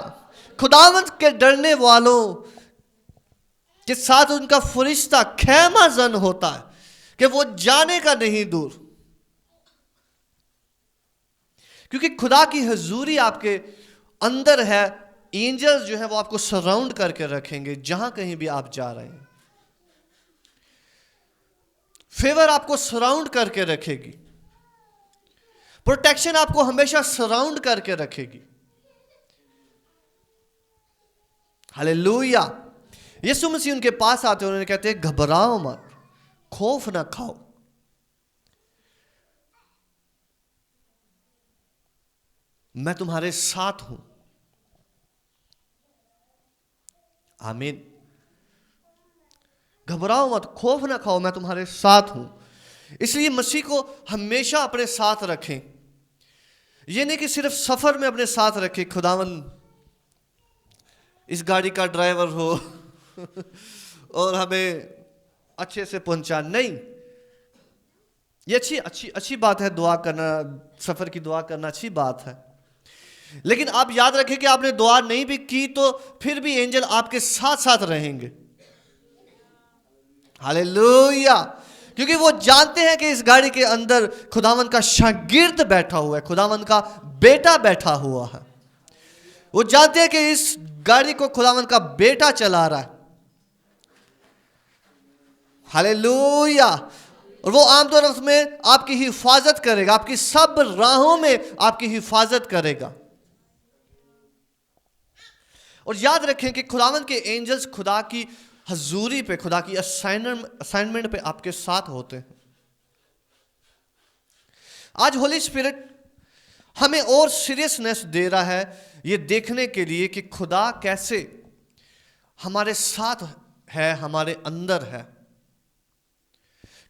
खुदावंत के डरने वालों के साथ उनका फरिश्ता खैमा जन होता है कि वो जाने का नहीं दूर, क्योंकि खुदा की हजूरी आपके अंदर है। एंजल्स जो है वो आपको सराउंड करके रखेंगे जहां कहीं भी आप जा रहे हैं। फेवर आपको सराउंड करके रखेगी। प्रोटेक्शन आपको हमेशा सराउंड करके रखेगी। हालेलुया। यीशु मसीह उनके पास आते हैं, उन्होंने कहते हैं घबराओ मत, खौफ ना खाओ। मैं तुम्हारे साथ हूं। आमीन। घबराओ मत, खौफ ना खाओ, मैं तुम्हारे साथ हूं। इसलिए मसीह को हमेशा अपने साथ रखें। यह नहीं कि सिर्फ सफर में अपने साथ रखें, खुदावन इस गाड़ी का ड्राइवर हो और हमें अच्छे से पहुंचा। नहीं, ये अच्छी बात है दुआ करना, सफर की दुआ करना अच्छी बात है। लेकिन आप याद रखें कि आपने दुआ नहीं भी की तो फिर भी एंजल आपके साथ साथ रहेंगे। हालेलुया। क्योंकि वो जानते हैं कि इस गाड़ी के अंदर खुदावन का शागिर्द बैठा हुआ है, खुदावन का बेटा बैठा हुआ है। वो जानते हैं कि इस गाड़ी को खुदावन का बेटा चला रहा है। हालेलुया। और वो आमतौर में आपकी हिफाजत करेगा, आपकी सब राहों में आपकी हिफाजत करेगा। और याद रखें कि खुदावन के एंजल्स खुदा की हजूरी पे, खुदा की असाइनमेंट पे आपके साथ होते हैं। आज होली स्पिरिट हमें और सीरियसनेस दे रहा है ये देखने के लिए कि खुदा कैसे हमारे साथ है, हमारे अंदर है,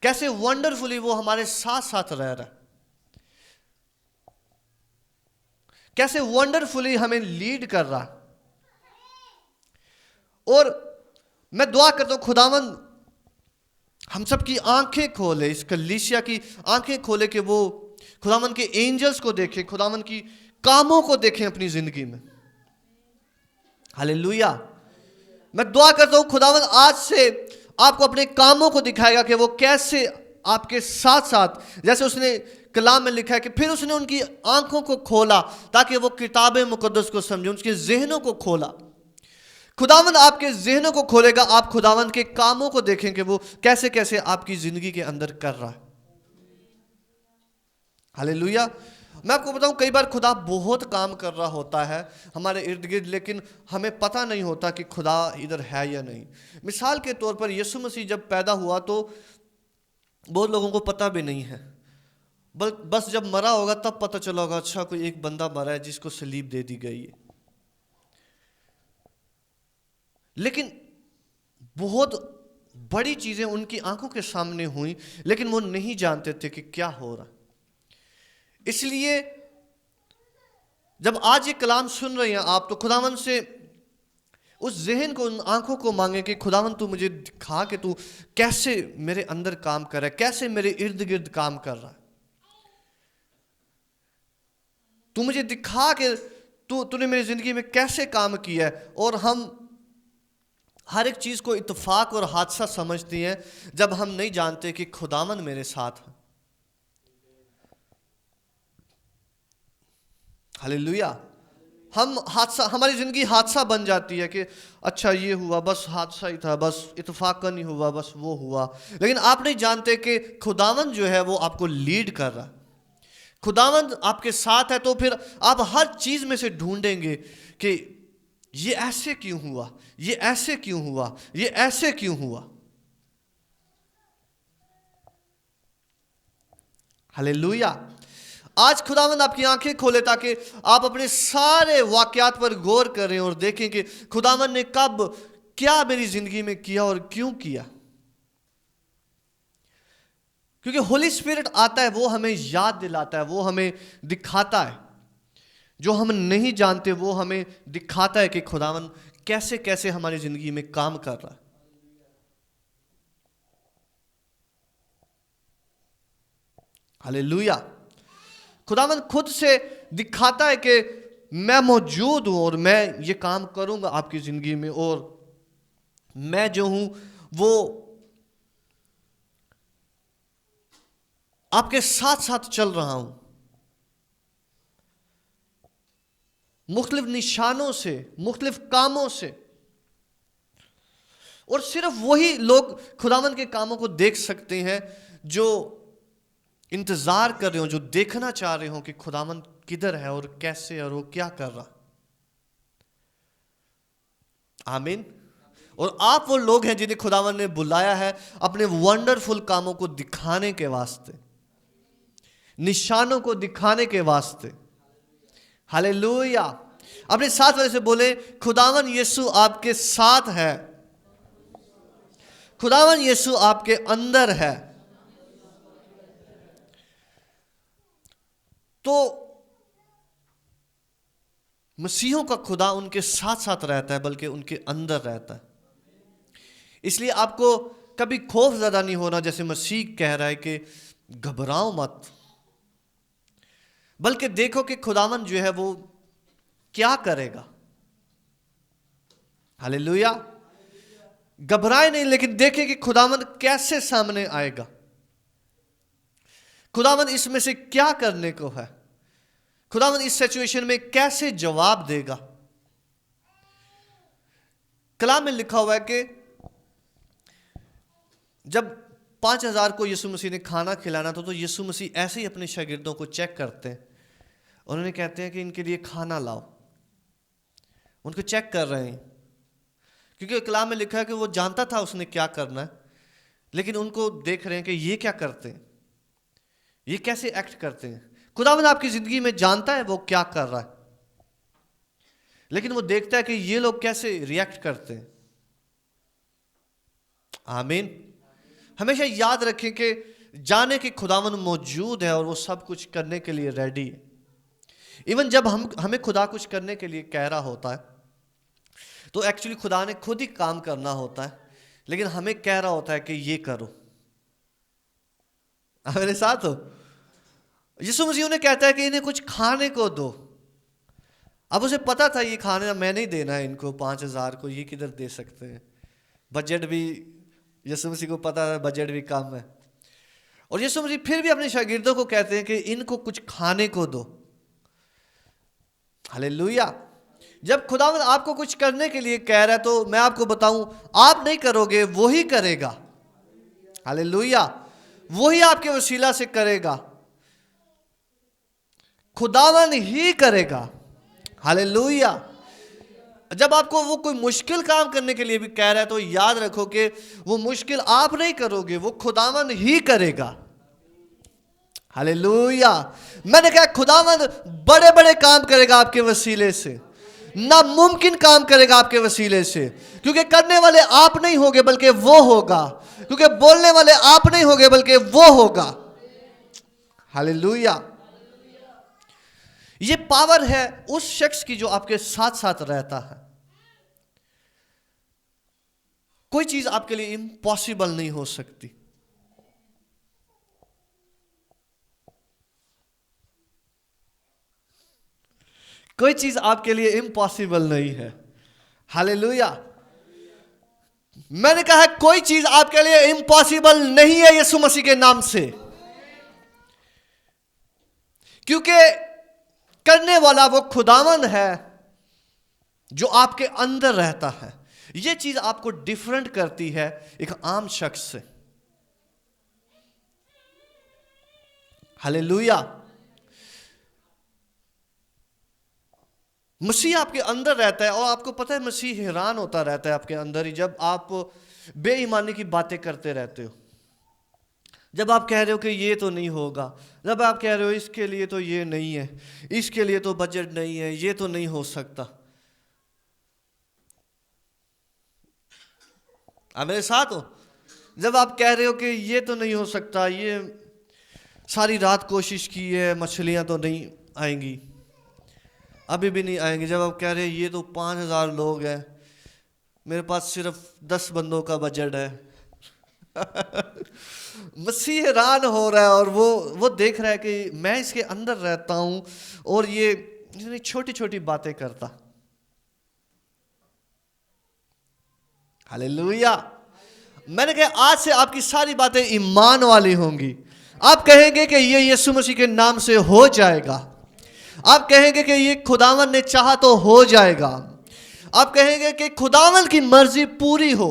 कैसे वंडरफुली वो हमारे साथ साथ रह रहा है, कैसे वंडरफुली हमें लीड कर रहा है। और मैं दुआ करता हूं खुदावन हम सब की आंखें खोले, इस कलीसिया की आंखें खोले कि वो खुदावन के एंजल्स को देखें, खुदावन की कामों को देखें अपनी जिंदगी में। हालेलुया। मैं दुआ करता हूं खुदावन आज से आपको अपने कामों को दिखाएगा कि वो कैसे आपके साथ साथ, जैसे उसने कलाम में लिखा है कि फिर उसने उनकी आंखों को खोला ताकि वो किताब मुकद्दस को समझे, उनके जहनों को खोला। खुदावन आपके जहनों को खोलेगा, आप खुदावन के कामों को देखेंगे वो कैसे कैसे आपकी जिंदगी के अंदर कर रहा है। हालेलुया। मैं आपको बताऊं कई बार खुदा बहुत काम कर रहा होता है हमारे इर्द गिर्द, लेकिन हमें पता नहीं होता कि खुदा इधर है या नहीं। मिसाल के तौर पर यीशु मसीह जब पैदा हुआ तो बहुत लोगों को पता भी नहीं है, बस जब मरा होगा तब पता चला होगा, अच्छा कोई एक बंदा मरा है जिसको सलीब दे दी गई है। लेकिन बहुत बड़ी चीजें उनकी आंखों के सामने हुई, लेकिन वो नहीं जानते थे कि क्या हो रहा। इसलिए जब आज ये कलाम सुन रहे हैं आप, तो खुदावन से उस जहन को, उन आंखों को मांगे कि खुदावन तू मुझे दिखा कि तू कैसे मेरे अंदर काम कर रहा है, कैसे मेरे इर्द गिर्द काम कर रहा है। तू मुझे दिखा कि तूने मेरी जिंदगी में कैसे काम किया है। और हम हर एक चीज को इत्तेफाक और हादसा समझते हैं जब हम नहीं जानते कि खुदावन मेरे साथ है। हालेलुया। हम हादसा, हमारी जिंदगी हादसा बन जाती है कि अच्छा ये हुआ, बस हादसा ही था, बस इत्तेफाक नहीं हुआ, बस वो हुआ। लेकिन आप नहीं जानते कि खुदावन जो है वो आपको लीड कर रहा है, खुदावन आपके साथ है। तो फिर आप हर चीज में से ढूंढेंगे कि ये ऐसे क्यों हुआ, ये ऐसे क्यों हुआ, ये ऐसे क्यों हुआ। हालेलुया। आज खुदावंद आपकी आंखें खोले ताकि आप अपने सारे वाकयात पर गौर करें और देखें कि खुदावंद ने कब क्या मेरी जिंदगी में किया और क्यों किया। क्योंकि होली स्पिरिट आता है, वो हमें याद दिलाता है, वो हमें दिखाता है जो हम नहीं जानते, वो हमें दिखाता है कि खुदावंद कैसे कैसे हमारी जिंदगी में काम कर रहा है। हालेलुया। खुदावंद खुद से दिखाता है कि मैं मौजूद हूं और मैं ये काम करूंगा आपकी जिंदगी में, और मैं जो हूं वो आपके साथ साथ चल रहा हूं, मुख्तलिफ निशानों से, मुख्तलिफ कामों से। और सिर्फ वही लोग खुदावंद के कामों को देख सकते हैं जो इंतजार कर रहे हो, जो देखना चाह रहे हो कि खुदावंद किधर है और कैसे और वो क्या कर रहा। आमीन। और आप वो लोग हैं जिन्हें खुदावंद ने बुलाया है अपने वंडरफुल कामों को दिखाने के वास्ते, निशानों को दिखाने के वास्ते। हालेलुया। अपने साथ वाले से बोले, खुदावंद यीशु आपके साथ है, खुदावंद यीशु आपके अंदर है। तो मसीहों का खुदा उनके साथ साथ रहता है, बल्कि उनके अंदर रहता है। इसलिए आपको कभी खौफ ज़्यादा नहीं होना, जैसे मसीह कह रहा है कि घबराओ मत, बल्कि देखो कि खुदावंद जो है वो क्या करेगा। हालेलुया। घबराए नहीं, लेकिन देखें कि खुदावंद कैसे सामने आएगा, खुदावंद इसमें से क्या करने को है, खुदावंद इस सिचुएशन में कैसे जवाब देगा। कलाम में लिखा हुआ है कि जब 5,000 को यीशु मसीह ने खाना खिलाना था, तो यीशु मसीह ऐसे ही अपने शागिर्दों को चेक करते हैं। उन्होंने कहते हैं कि इनके लिए खाना लाओ। उनको चेक कर रहे हैं, क्योंकि कलाम में लिखा है कि वो जानता था उसने क्या करना है, लेकिन उनको देख रहे हैं कि ये क्या करते हैं, ये कैसे एक्ट करते हैं। खुदावंद आपकी जिंदगी में जानता है वो क्या कर रहा है, लेकिन वो देखता है कि ये लोग कैसे रिएक्ट करते हैं। आमीन। हमेशा याद रखें कि जाने कि खुदावंद मौजूद है और वो सब कुछ करने के लिए रेडी है। इवन जब हमें खुदा कुछ करने के लिए कह रहा होता है, तो एक्चुअली खुदा ने खुद ही काम करना होता है, लेकिन हमें कह रहा होता है कि ये करो। आप मेरे साथ हो। यीशु मसीह उन्हें कहता है कि इन्हें कुछ खाने को दो। अब उसे पता था ये खाना मैं नहीं देना है इनको, 5,000 को ये किधर दे सकते हैं। बजट भी यीशु मसीह को पता है, बजट भी कम है। और यीशु मसीह फिर भी अपने शागिर्दों को कहते हैं कि इनको कुछ खाने को दो। हालेलुया। जब खुदावंद आपको कुछ करने के लिए कह रहा है, तो मैं आपको बताऊं, आप नहीं करोगे, वो ही करेगा। हालेलुया। वो ही आपके वसीला से करेगा, खुदावंद ही करेगा। हालेलुया। जब आपको वो कोई मुश्किल काम करने के लिए भी कह रहा है, तो याद रखो कि वो मुश्किल आप नहीं करोगे, वो खुदावंद ही करेगा। हालेलुया। मैंने कहा खुदावंद बड़े बड़े काम करेगा आपके वसीले से, नामुमकिन काम करेगा आपके वसीले से, क्योंकि करने वाले आप नहीं होगे बल्कि वो होगा, क्योंकि बोलने वाले आप नहीं होगे बल्कि वो होगा। हालेलुया। ये पावर है उस शख्स की जो आपके साथ साथ रहता है। कोई चीज आपके लिए इम्पॉसिबल नहीं हो सकती। कोई चीज आपके लिए इम्पॉसिबल नहीं है। हालेलुया। मैंने कहा कोई चीज आपके लिए इम्पॉसिबल नहीं है यीशु मसीह के नाम से, क्योंकि करने वाला वो खुदावंद है जो आपके अंदर रहता है। ये चीज आपको डिफरेंट करती है एक आम शख्स से। हालेलुया। मसीह आपके अंदर रहता है, और आपको पता है मसीह हैरान होता रहता है आपके अंदर ही, जब आप बेईमानी की बातें करते रहते हो, जब आप कह रहे हो कि ये तो नहीं होगा, जब आप कह रहे हो इसके लिए तो ये नहीं है, इसके लिए तो बजट नहीं है, ये तो नहीं हो सकता। आप मेरे साथ हो। जब आप कह रहे हो कि ये तो नहीं हो सकता, ये सारी रात कोशिश की है, मछलियां तो नहीं आएंगी, अभी भी नहीं आएंगे। जब आप कह रहे हैं ये तो 5,000 लोग हैं, मेरे पास सिर्फ 10 बंदों का बजट है। मसीह हैरान हो रहा है, और वो देख रहा है कि मैं इसके अंदर रहता हूं और ये छोटी छोटी बातें करता। हालेलुया। मैंने कहा आज से आपकी सारी बातें ईमान वाली होंगी। आप कहेंगे कि ये यीशु मसीह के नाम से हो जाएगा। आप कहेंगे कि ये खुदावंद ने चाहा तो हो जाएगा। आप कहेंगे कि खुदावंद की मर्जी पूरी हो।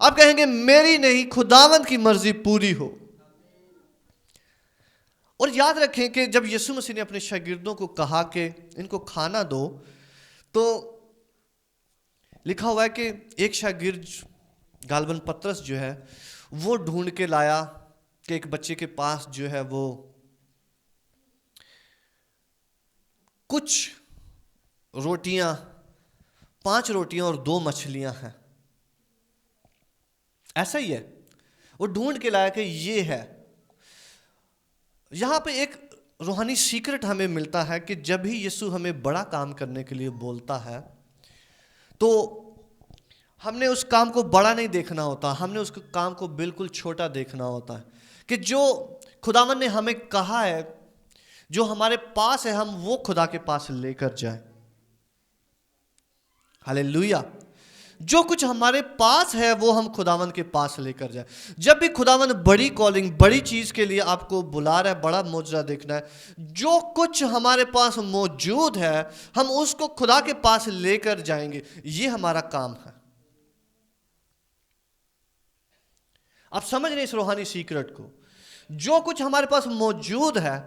आप कहेंगे मेरी नहीं, खुदावंद की मर्जी पूरी हो। और याद रखें कि जब यीशु मसीह ने अपने शागिर्दों को कहा कि इनको खाना दो, तो लिखा हुआ है कि एक शागिर्द गालबन पतरस जो है वो ढूंढ के लाया कि एक बच्चे के पास जो है वो कुछ रोटियां, 5 रोटियां और 2 मछलियां हैं। ऐसा ही है, वो ढूंढ के लाया कि ये है। यहां पे एक रूहानी सीक्रेट हमें मिलता है कि जब भी यीशु हमें बड़ा काम करने के लिए बोलता है, तो हमने उस काम को बड़ा नहीं देखना होता, हमने उस काम को बिल्कुल छोटा देखना होता है। कि जो खुदावंद ने हमें कहा है, जो हमारे पास है, हम वो खुदा के पास लेकर जाएं। हालेलुया। जो कुछ हमारे पास है वो हम खुदावन के पास लेकर जाए। जब भी खुदावन बड़ी कॉलिंग, बड़ी चीज के लिए आपको बुला रहा है, बड़ा मौजूदा देखना है, जो कुछ हमारे पास मौजूद है हम उसको खुदा के पास लेकर जाएंगे। ये हमारा काम है। आप समझ रहे इस रूहानी सीक्रेट को? जो कुछ हमारे पास मौजूद है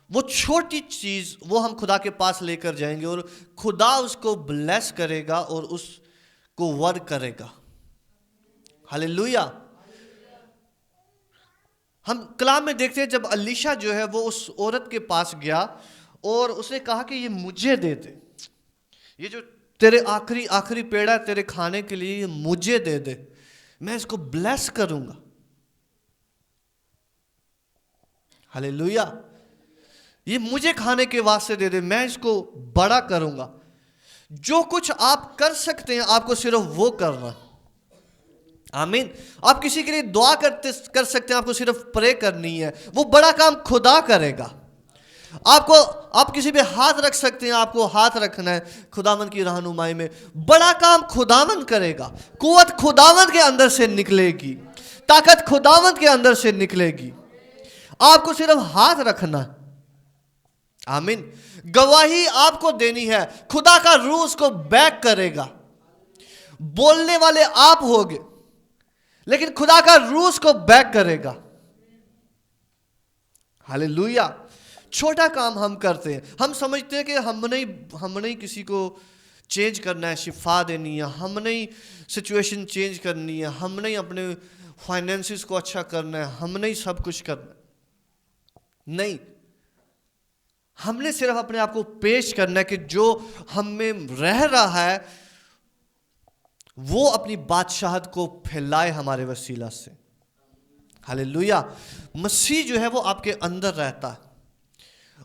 वो छोटी चीज वो हम खुदा के पास लेकर जाएंगे और खुदा उसको ब्लेस करेगा और उसको वर्क करेगा। हालेलुया। हम कलाम में देखते हैं जब अलीशा जो है वो उस औरत के पास गया और उसने कहा कि ये मुझे दे दे, ये जो तेरे आखिरी पेड़ा है तेरे खाने के लिए, ये मुझे दे दे, मैं इसको ब्लेस करूंगा। हालेलुया। ये मुझे खाने के वास्ते दे दे, मैं इसको बड़ा करूंगा। जो कुछ आप कर सकते हैं आपको सिर्फ वो करना। आमीन। आप किसी के लिए दुआ कर सकते हैं, आपको सिर्फ प्रे करनी है, वो बड़ा काम खुदा करेगा। आप किसी पे हाथ रख सकते हैं, आपको हाथ रखना है खुदावंद की रहनुमाई में, बड़ा काम खुदावंद करेगा। कुव्वत खुदावंद के अंदर से निकलेगी, ताकत खुदावंद के अंदर से निकलेगी, आपको सिर्फ हाथ रखना। आमीन। गवाही आपको देनी है, खुदा का रूह उसको बैक करेगा। बोलने वाले आप होगे लेकिन खुदा का रूह उसको बैक करेगा। हालेलुया। छोटा काम हम करते हैं, हम समझते हैं कि हम नहीं किसी को चेंज करना है, शिफा देनी है, हम नहीं सिचुएशन चेंज करनी है, हम नहीं अपने फाइनेंसिस को अच्छा करना है, हम नहीं सब कुछ करना है। नहीं, हमने सिर्फ अपने आप को पेश करना है कि जो हम में रह रहा है वो अपनी बादशाहत को फैलाए हमारे वसीला से। हालेलुया। मसीह जो है वो आपके अंदर रहता है।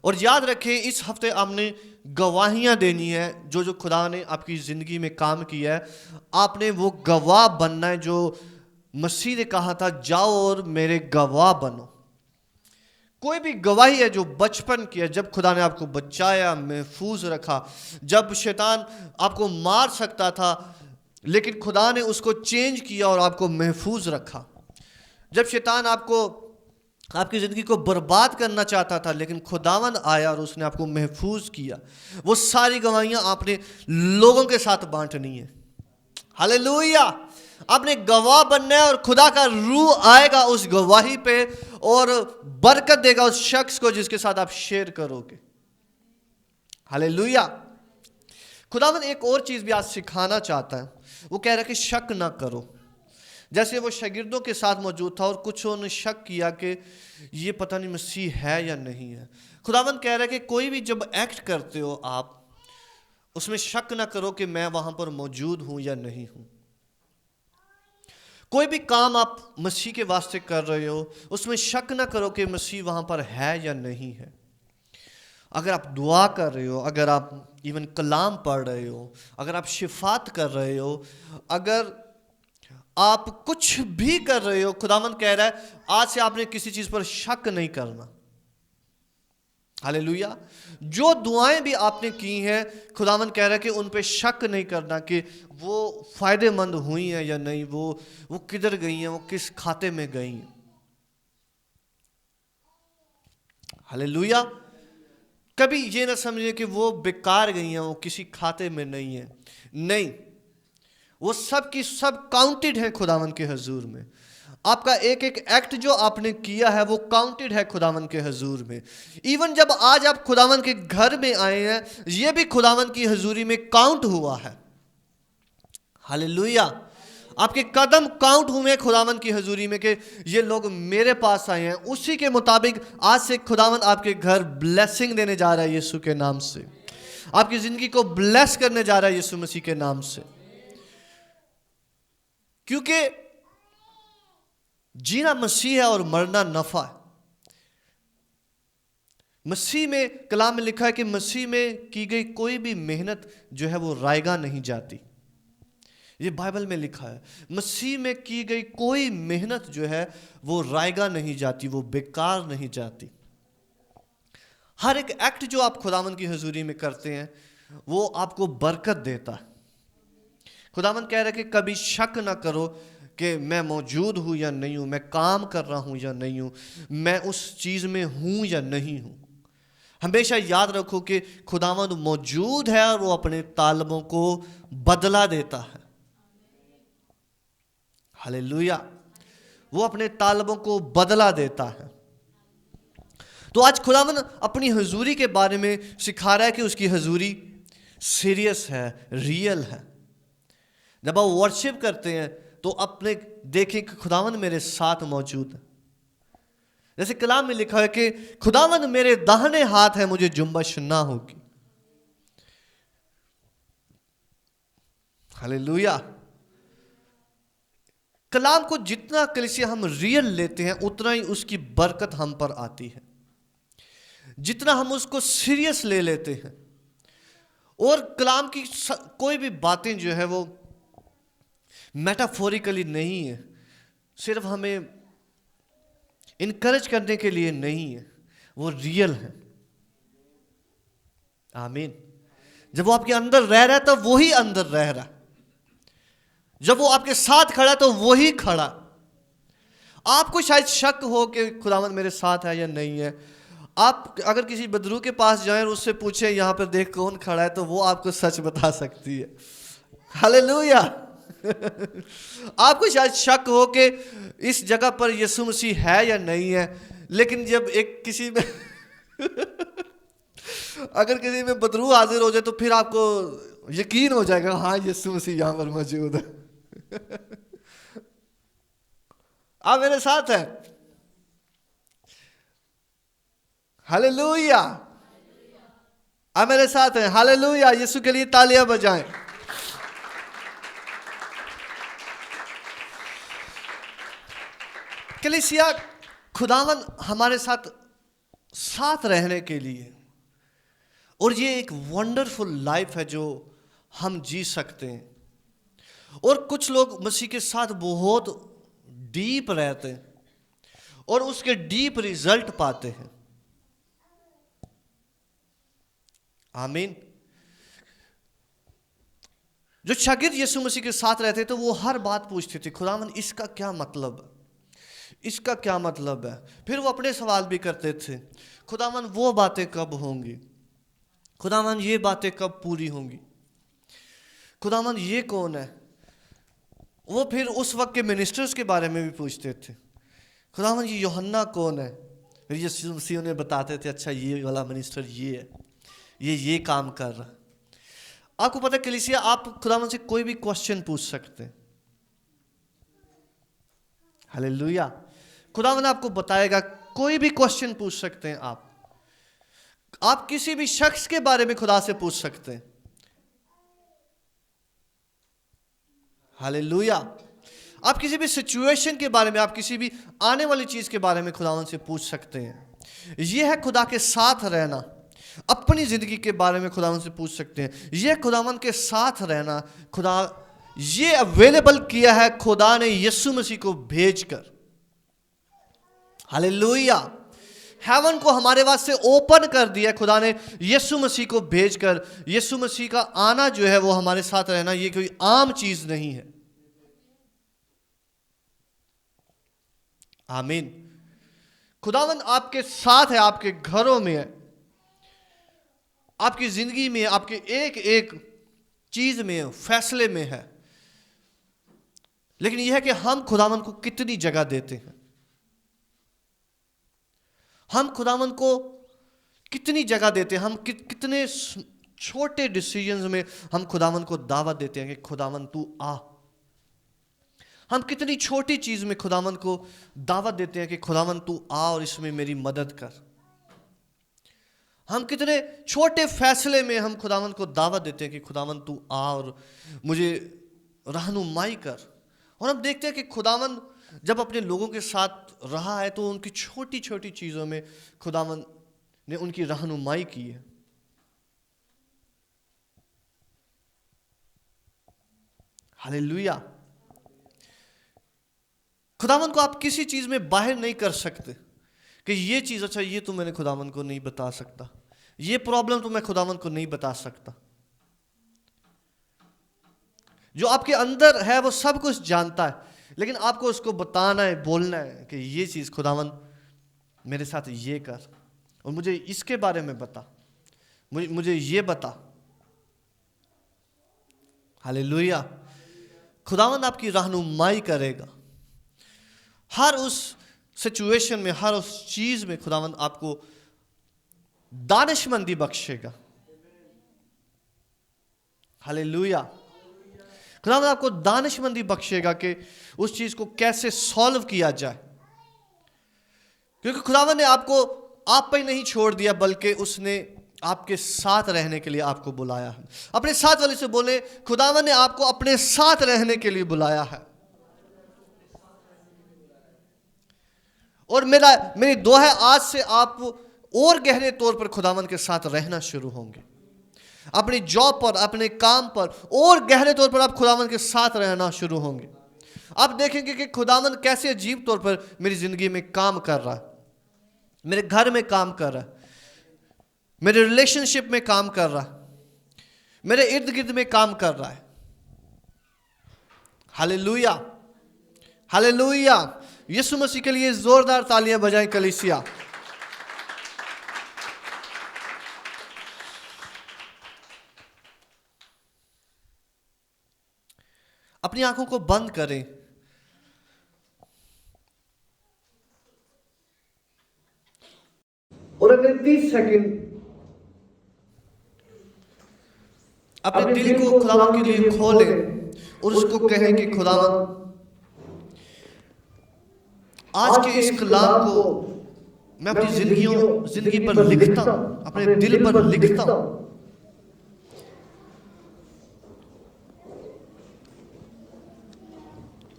और याद रखें इस हफ्ते आपने गवाहियां देनी है, जो खुदा ने आपकी जिंदगी में काम किया है, आपने वो गवाह बनना है। जो मसीह ने कहा था जाओ और मेरे गवाह बनो। कोई भी गवाही है जो बचपन की है, जब खुदा ने आपको बचाया, महफूज रखा, जब शैतान आपको मार सकता था लेकिन खुदा ने उसको चेंज किया और आपको महफूज रखा, जब शैतान आपकी ज़िंदगी को बर्बाद करना चाहता था लेकिन खुदावंद आया और उसने आपको महफूज किया, वो सारी गवाहियाँ आपने लोगों के साथ बांटनी है। हालेलुया। आपने गवाह बनना है और खुदा का रूह आएगा उस गवाही पे और बरकत देगा उस शख्स को जिसके साथ आप शेयर करोगे। हालेलुया। खुदावंद एक और चीज़ भी आज सिखाना चाहता है। वो कह रहा है कि शक ना करो। जैसे वो शागिर्दों के साथ मौजूद था और कुछ उन्होंने शक किया कि ये पता नहीं मसीह है या नहीं है। खुदावंद कह रहा है कि कोई भी जब एक्ट करते हो आप उसमें शक ना करो कि मैं वहां पर मौजूद हूं या नहीं हूं। कोई भी काम आप मसीह के वास्ते कर रहे हो उसमें शक ना करो कि मसीह वहां पर है या नहीं है। अगर आप दुआ कर रहे हो, अगर आप इवन कलाम पढ़ रहे हो, अगर आप शिफात कर रहे हो, अगर आप कुछ भी कर रहे हो, खुदावंद कह रहा है आज से आपने किसी चीज पर शक नहीं करना। हालेलुया। जो दुआएं भी आपने की हैं खुदावंद कह रहा है कि उन पे शक नहीं करना कि वो फायदेमंद हुई हैं या नहीं, वो किधर गई हैं, वो किस खाते में गई हैं। हालेलुया। कभी ये ना समझिए कि वो बेकार गई हैं, वो किसी खाते में नहीं है। नहीं, वो सब की सब काउंटेड है खुदावंद के हजूर में। आपका एक एक एक्ट जो आपने किया है वो काउंटेड है खुदावंद के हजूर में। इवन जब आज आप खुदावंद के घर में आए हैं ये भी खुदावंद की हजूरी में काउंट हुआ है। हालेलुया। आपके कदम काउंट हुए खुदावंद की हजूरी में कि ये लोग मेरे पास आए हैं। उसी के मुताबिक आज से खुदावंद आपके घर ब्लेसिंग देने जा रहा है यीशु के नाम से। आपकी जिंदगी को ब्लेस करने जा रहा है यीशु मसीह के नाम से। क्योंकि जीना मसीह है और मरना नफा है। मसीह में कलाम में लिखा है कि मसीह में की गई कोई भी मेहनत जो है वो रायगा नहीं जाती। ये बाइबल में लिखा है मसीह में की गई कोई मेहनत जो है वो रायगा नहीं जाती, वो बेकार नहीं जाती। हर एक एक्ट जो आप खुदावंद की हजूरी में करते हैं वो आपको बरकत देता है। खुदावन कह रहा है कि कभी शक ना करो कि मैं मौजूद हूँ या नहीं हूँ, मैं काम कर रहा हूँ या नहीं हूँ, मैं उस चीज़ में हूँ या नहीं हूँ। हमेशा याद रखो कि खुदावंद मौजूद है और वो अपने तालबों को बदला देता है। हालेलुया, वो अपने तालबों को बदला देता है। तो आज खुदावंद अपनी हजूरी के बारे में सिखा रहा है कि उसकी हजूरी सीरियस है, रियल है। जब आप वर्शिप करते हैं तो अपने देखें कि खुदावंद मेरे साथ मौजूद है। जैसे कलाम में लिखा है कि खुदावंद मेरे दाहिने हाथ है, मुझे जुम्बश ना होगी। हालेलुया। कलाम को जितना कलीसिया हम रियल लेते हैं उतना ही उसकी बरकत हम पर आती है। जितना हम उसको सीरियस ले लेते हैं, और कलाम की कोई भी बातें जो है वो मेटाफोरिकली नहीं है, सिर्फ हमें इनकरेज करने के लिए नहीं है, वो रियल है। आमीन। जब वो आपके अंदर रह रहा है तो वो ही अंदर रह रहा है। जब वो आपके साथ खड़ा तो वो ही खड़ा। आपको शायद शक हो कि खुदावंद मेरे साथ है या नहीं है। आप अगर किसी बदरू के पास जाएं और उससे पूछें यहाँ पर देख कौन खड़ा है, तो वो आपको सच बता सकती है। हालेलुया। आपको शायद शक हो कि इस जगह पर यीशु मसीह है या नहीं है, लेकिन जब एक किसी में अगर किसी में बदरू हाजिर हो जाए तो फिर आपको यकीन हो जाएगा, हाँ यीशु मसीह यहाँ पर मौजूद है। आप मेरे साथ हैं। हालेलुया। आप मेरे साथ हैं। हालेलुया। यीशु के लिए तालियां बजाएं। कलीसिया, खुदावन हमारे साथ साथ रहने के लिए, और ये एक वंडरफुल लाइफ है जो हम जी सकते हैं। और कुछ लोग मसीह के साथ बहुत डीप रहते हैं और उसके डीप रिजल्ट पाते हैं। आमीन। जो शागिर्द यीशु मसीह के साथ रहते तो वो हर बात पूछते थे, खुदावन इसका क्या मतलब है, इसका क्या मतलब है। फिर वो अपने सवाल भी करते थे, खुदावन वो बातें कब होंगी, खुदावन ये बातें कब पूरी होंगी, खुदावन ये कौन है। वो फिर उस वक्त के मिनिस्टर्स के बारे में भी पूछते थे, खुदावन ये यूहन्ना कौन है। फिर यीशु मसीह उन्हें बताते थे, अच्छा ये वाला मिनिस्टर ये है, ये काम कर रहा है। आपको पता है कलीसिया, आप खुदावन से कोई भी क्वेश्चन पूछ सकते हैं। हालेलुया। खुदावन आपको बताएगा, कोई भी क्वेश्चन पूछ सकते हैं आप किसी भी शख्स के बारे में खुदा से पूछ सकते हैं। हालेलुया। आप किसी भी सिचुएशन के बारे में, आप किसी भी आने वाली चीज के बारे में खुदावन से पूछ सकते हैं। यह है खुदा के साथ रहना। अपनी जिंदगी के बारे में खुदावन से पूछ सकते हैं। यह खुदावन के साथ रहना, खुदा ये अवेलेबल किया है खुदा ने यीशु मसीह को भेजकर। हालेलुया। हेवन को हमारे वास्ते ओपन कर दिया खुदा ने यीशु मसीह को भेजकर। यीशु मसीह का आना जो है वो हमारे साथ रहना, ये कोई आम चीज नहीं है। आमीन। खुदावन आपके साथ है, आपके घरों में है, आपकी जिंदगी में, आपके एक एक चीज में, फैसले में है। लेकिन यह है कि हम खुदावन को कितनी जगह देते हैं, हम खुदावन को कितनी जगह देते हैं। हम कितने छोटे डिसीजंस में हम खुदावन को दावत देते हैं कि खुदावन तू आ। हम कितनी छोटी चीज में खुदावन को दावत देते हैं कि खुदावन तू आ और इसमें मेरी मदद कर। हम कितने छोटे फैसले में हम खुदावन को दावत देते हैं कि खुदावन तू आ और मुझे रहनुमाई कर। और हम देखते हैं कि खुदावन जब अपने लोगों के साथ रहा है तो उनकी छोटी छोटी चीज़ों में खुदावन ने उनकी रहनुमाई की है। हालेलुया। खुदावन को आप किसी चीज़ में बाहर नहीं कर सकते कि ये चीज़, अच्छा ये तो मैंने खुदावन को नहीं बता सकता, ये प्रॉब्लम तो मैं खुदावन को नहीं बता सकता। जो आपके अंदर है वो सब कुछ जानता है, लेकिन आपको उसको बताना है, बोलना है कि ये चीज़ खुदावन मेरे साथ ये कर, और मुझे इसके बारे में बता, मुझे ये बता। हालेलुया। खुदावन आपकी रहनुमाई करेगा हर उस सिचुएशन में, हर उस चीज़ में। खुदावन आपको दानिशमंदी बख्शेगा। हालेलुया। खुदावन आपको दानिशमंदी बख्शेगा कि उस चीज़ को कैसे सॉल्व किया जाए, क्योंकि खुदावन ने आपको आप पे नहीं छोड़ दिया, बल्कि उसने आपके साथ रहने के लिए आपको बुलाया है। अपने साथ वाले से बोले, खुदावन ने आपको अपने साथ रहने के लिए बुलाया है। और मेरी दुआ है आज से आप और गहरे तौर पर खुदावन के साथ रहना शुरू होंगे। अपनी जॉब पर, अपने काम पर और गहरे तौर पर आप खुदावन के साथ रहना शुरू होंगे। आप देखेंगे कि खुदावन कैसे अजीब तौर पर मेरी ज़िंदगी में काम कर रहा है, मेरे घर में काम कर रहा है, मेरे रिलेशनशिप में काम कर रहा है, मेरे इर्द गिर्द में काम कर रहा है। Hallelujah, hallelujah. यीशु मसीह के लिए जोरदार तालियां बजाएं कलीसिया। अपनी आंखों को बंद करें और अगले 30 सेकंड अपने दिल को खुदावन के लिए खोलें और उसको कहें कि खुदावन आज के इस कलाम को मैं अपनी जिंदगी पर लिखता हूं, अपने दिल पर लिखता हूं।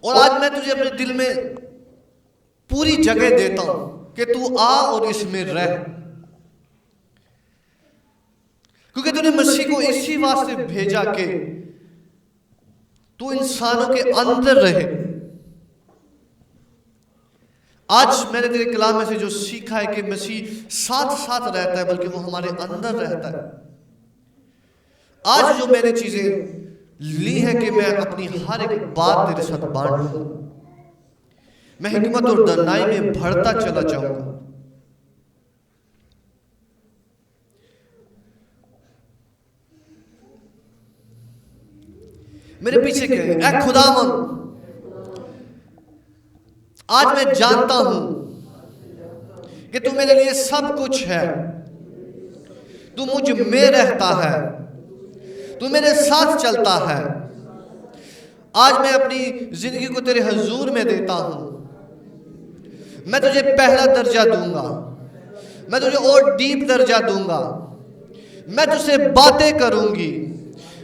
और आज मैं तुझे अपने दिल में पूरी जगह देता हूं कि तू आ और इसमें रह, क्योंकि तूने मसीह को इसी वास्ते भेजा कि तू इंसानों के अंदर रहे। आज मैंने तेरे कलाम में से जो सीखा है कि मसीह साथ साथ रहता है, बल्कि वो हमारे अंदर रहता है। आज जो मैंने चीजें ली है कि मैं अपनी हर एक बात तेरे साथ बांटूंगा, मैं हिकमत और दानाई में बढ़ता चला जाऊंगा। मेरे पीछे कहें, ऐ खुदावन, आज मैं जानता हूं कि तू मेरे लिए सब कुछ है, तू मुझ में रहता है, तू मेरे साथ चलता है। आज मैं अपनी जिंदगी को तेरे हुजूर में देता हूं। मैं तुझे पहला दर्जा दूंगा, मैं तुझे और डीप दर्जा दूंगा, मैं तुझसे बातें करूंगी,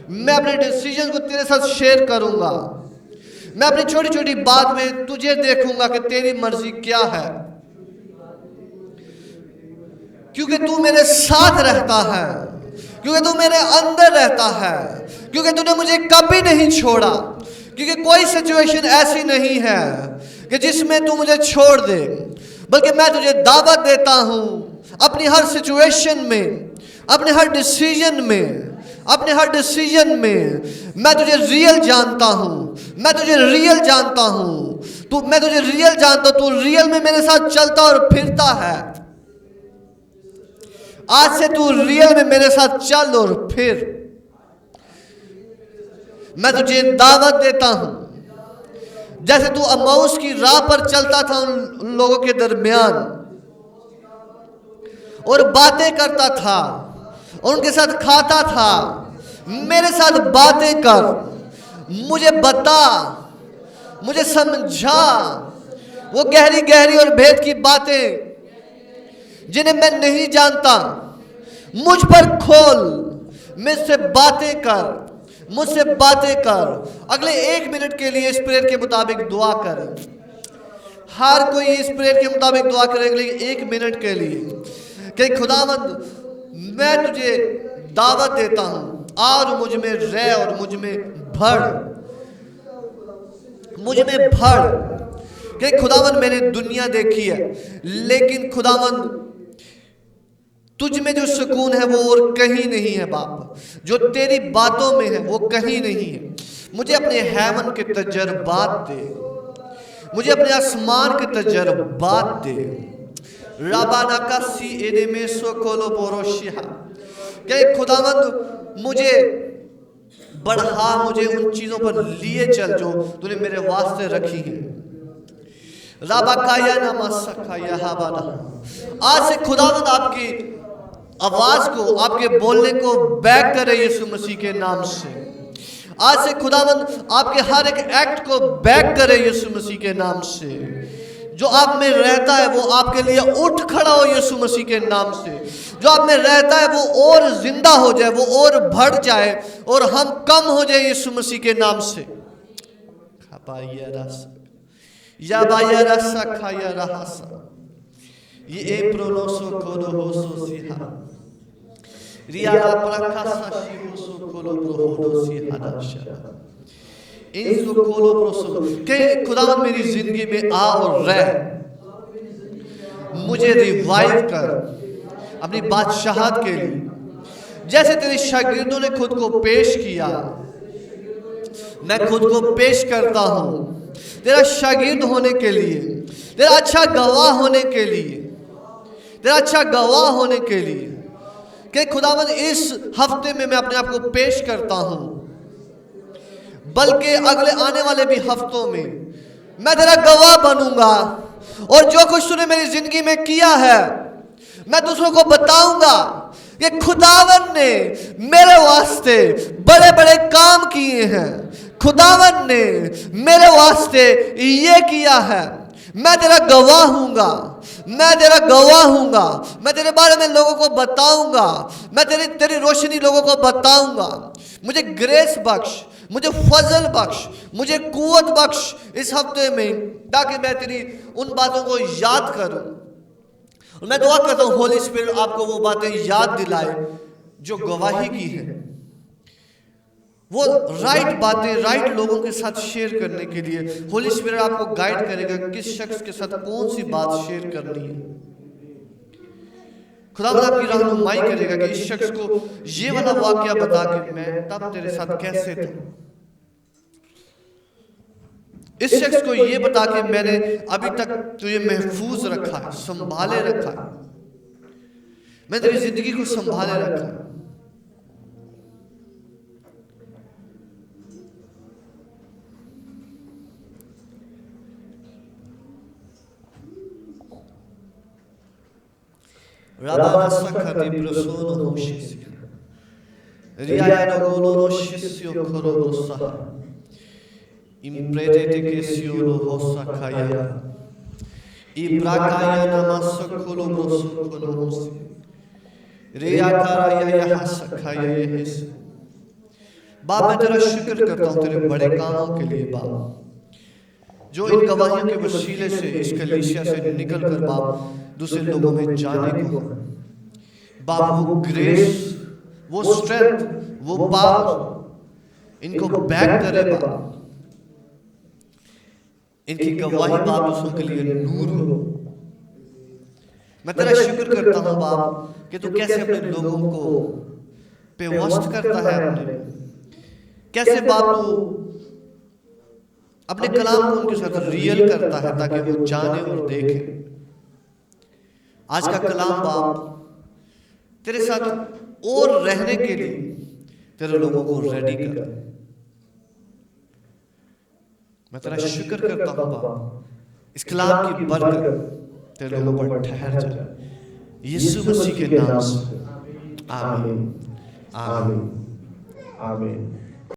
मैं अपने डिसीजन को तेरे साथ शेयर करूंगा, मैं अपनी छोटी छोटी बात में तुझे देखूंगा कि तेरी मर्जी क्या है, क्योंकि तू मेरे साथ रहता है, क्योंकि तू मेरे अंदर रहता है, क्योंकि तूने मुझे कभी नहीं छोड़ा, क्योंकि कोई सिचुएशन ऐसी नहीं है कि जिसमें तू मुझे छोड़ दे, बल्कि मैं तुझे दावत देता हूं अपनी हर सिचुएशन में, अपने हर डिसीजन में, अपने हर डिसीजन में मैं तुझे रियल जानता हूं, मैं तुझे रियल जानता हूं, मैं तुझे रियल जानता हूं, तू रियल में मेरे साथ चलता और फिरता है। आज से तू रियल में मेरे साथ चल और फिर। मैं तुझे दावत देता हूं, जैसे तू अम्माउस की राह पर चलता था उन लोगों के दरमियान और बातें करता था और उनके साथ खाता था, मेरे साथ बातें कर, मुझे बता, मुझे समझा वो गहरी गहरी और भेद की बातें जिन्हें मैं नहीं जानता, मुझ पर खोल, मुझसे बातें कर, मुझसे बातें कर। अगले 1 मिनट के लिए इस प्रेयर के मुताबिक दुआ कर। हर कोई इस प्रेयर के मुताबिक दुआ करे अगले 1 मिनट के लिए कि खुदावंद मैं तुझे दावत देता हूं, और मुझ में रह और मुझ में भर, मुझ में भर। कि खुदावंद मैंने दुनिया देखी है, लेकिन खुदावंद तुझ में जो सुकून है वो और कहीं नहीं है बाप, जो तेरी बातों में है वो कहीं नहीं है। मुझे अपने हेवन के तजर्बात दे, मुझे अपने आसमान के तजर्बात दे। राबाना का सी एने में सो कोलो बोरोशिया, कि खुदावंद मुझे बढ़ा, मुझे उन चीजों पर लिए चल जो तूने मेरे वास्ते रखी है। राबाकाया नमस्काया हाबाना। आज से खुदावंद आपकी आवाज को, आपके बोलने को बैक करे यीशु मसीह के नाम से। आज से खुदावंद आपके हर एक एक्ट को बैक करे यीशु मसीह के नाम से। जो आप में रहता है वो आपके लिए उठ खड़ा हो यीशु मसीह के नाम से। जो आप में रहता है वो और जिंदा हो जाए, वो और बढ़ जाए और हम कम हो जाए यीशु मसीह के नाम से। या बाया रसा खाया रहासा ये ए प्रोनोसो कोलो होसो सिहा रियाला प्रकाशा शिवसो कोलो प्रोहोडो सिहादाशा इंसो कोलो प्रोसो के खुदावंद मेरी जिंदगी में आ और रह, मुझे रिवाइव कर अपनी बादशाहत के लिए। जैसे तेरे शागिर्दों ने खुद को पेश किया, मैं खुद को पेश करता हूं तेरा शागिर्द होने के लिए, तेरा अच्छा गवाह होने के लिए, तेरा अच्छा गवाह होने के लिए। कि खुदावंद इस हफ्ते में मैं अपने आप को पेश करता हूं, बल्कि अगले आने वाले भी हफ्तों में मैं तेरा गवाह बनूंगा और जो कुछ तूने मेरी जिंदगी में किया है मैं दूसरों को बताऊंगा कि खुदावंद ने मेरे वास्ते बड़े बड़े काम किए हैं, खुदावंद ने मेरे वास्ते ये किया है। मैं तेरा गवाह हूंगा, मैं तेरा गवाह हूंगा, मैं तेरे बारे में लोगों को बताऊंगा, मैं तेरी रोशनी लोगों को बताऊंगा। मुझे ग्रेस बख्श, मुझे फजल बख्श, मुझे कुव्वत बख्श इस हफ्ते में, ताकि मैं तेरी उन बातों को याद करूं। और मैं दुआ करता हूं होली स्पिरिट आपको वो बातें याद दिलाए जो गवाही की है, वो राइट बातें राइट लोगों के साथ शेयर करने के लिए होली स्पिरिट आपको गाइड करेगा किस शख्स के साथ कौन सी बात शेयर करनी है। खुदावंद आपकी रहनुमाई करेगा कि इस शख्स को ये वाला वाकया बता के मैं तब तेरे साथ कैसे था, इस शख्स को ये बता के मैंने अभी तक तुझे महफूज रखा है, संभाले रखा है, मैं तेरी जिंदगी को संभाले रखा है। Rabana sakati prosono hoshisi. Riayano golono shisio korosa. Impredete che siolo hossa kaya. Ibrakaya namasa kolo broso konosi. Riakara ya hasa kaya yehis. बाप मैं तेरा शुक्र करता हूँ तेरे बड़े कामों के लिए बाप, जो इन गवाहियों के वसीले से इस कलीसिया से निकल कर बाप दूसरे लोगों में जाने को बाप, वो ग्रेस, वो स्ट्रेंथ, वो पावर इनको बैक करे बाप, इनकी गवाही बाप दूसरों के लिए नूर हो। मैं तेरा शुक्र करता हूँ बाप कि तू कैसे अपने लोगों को पेवस्त करता है, अपने कैसे बाप तू अपने कलाम को उनके साथ रियल करता है ताकि वो जाने और देखे। आज का कलाम बाप तेरे साथ और रहने के लिए तेरे लोगों को रेडी कर। मैं तेरा शुक्र करता हूं बाप, इस कलाम की बरकत तेरे लोगों पर ठहर जाए यीशु मसीह के नाम से। आमीन, आमीन, आमीन।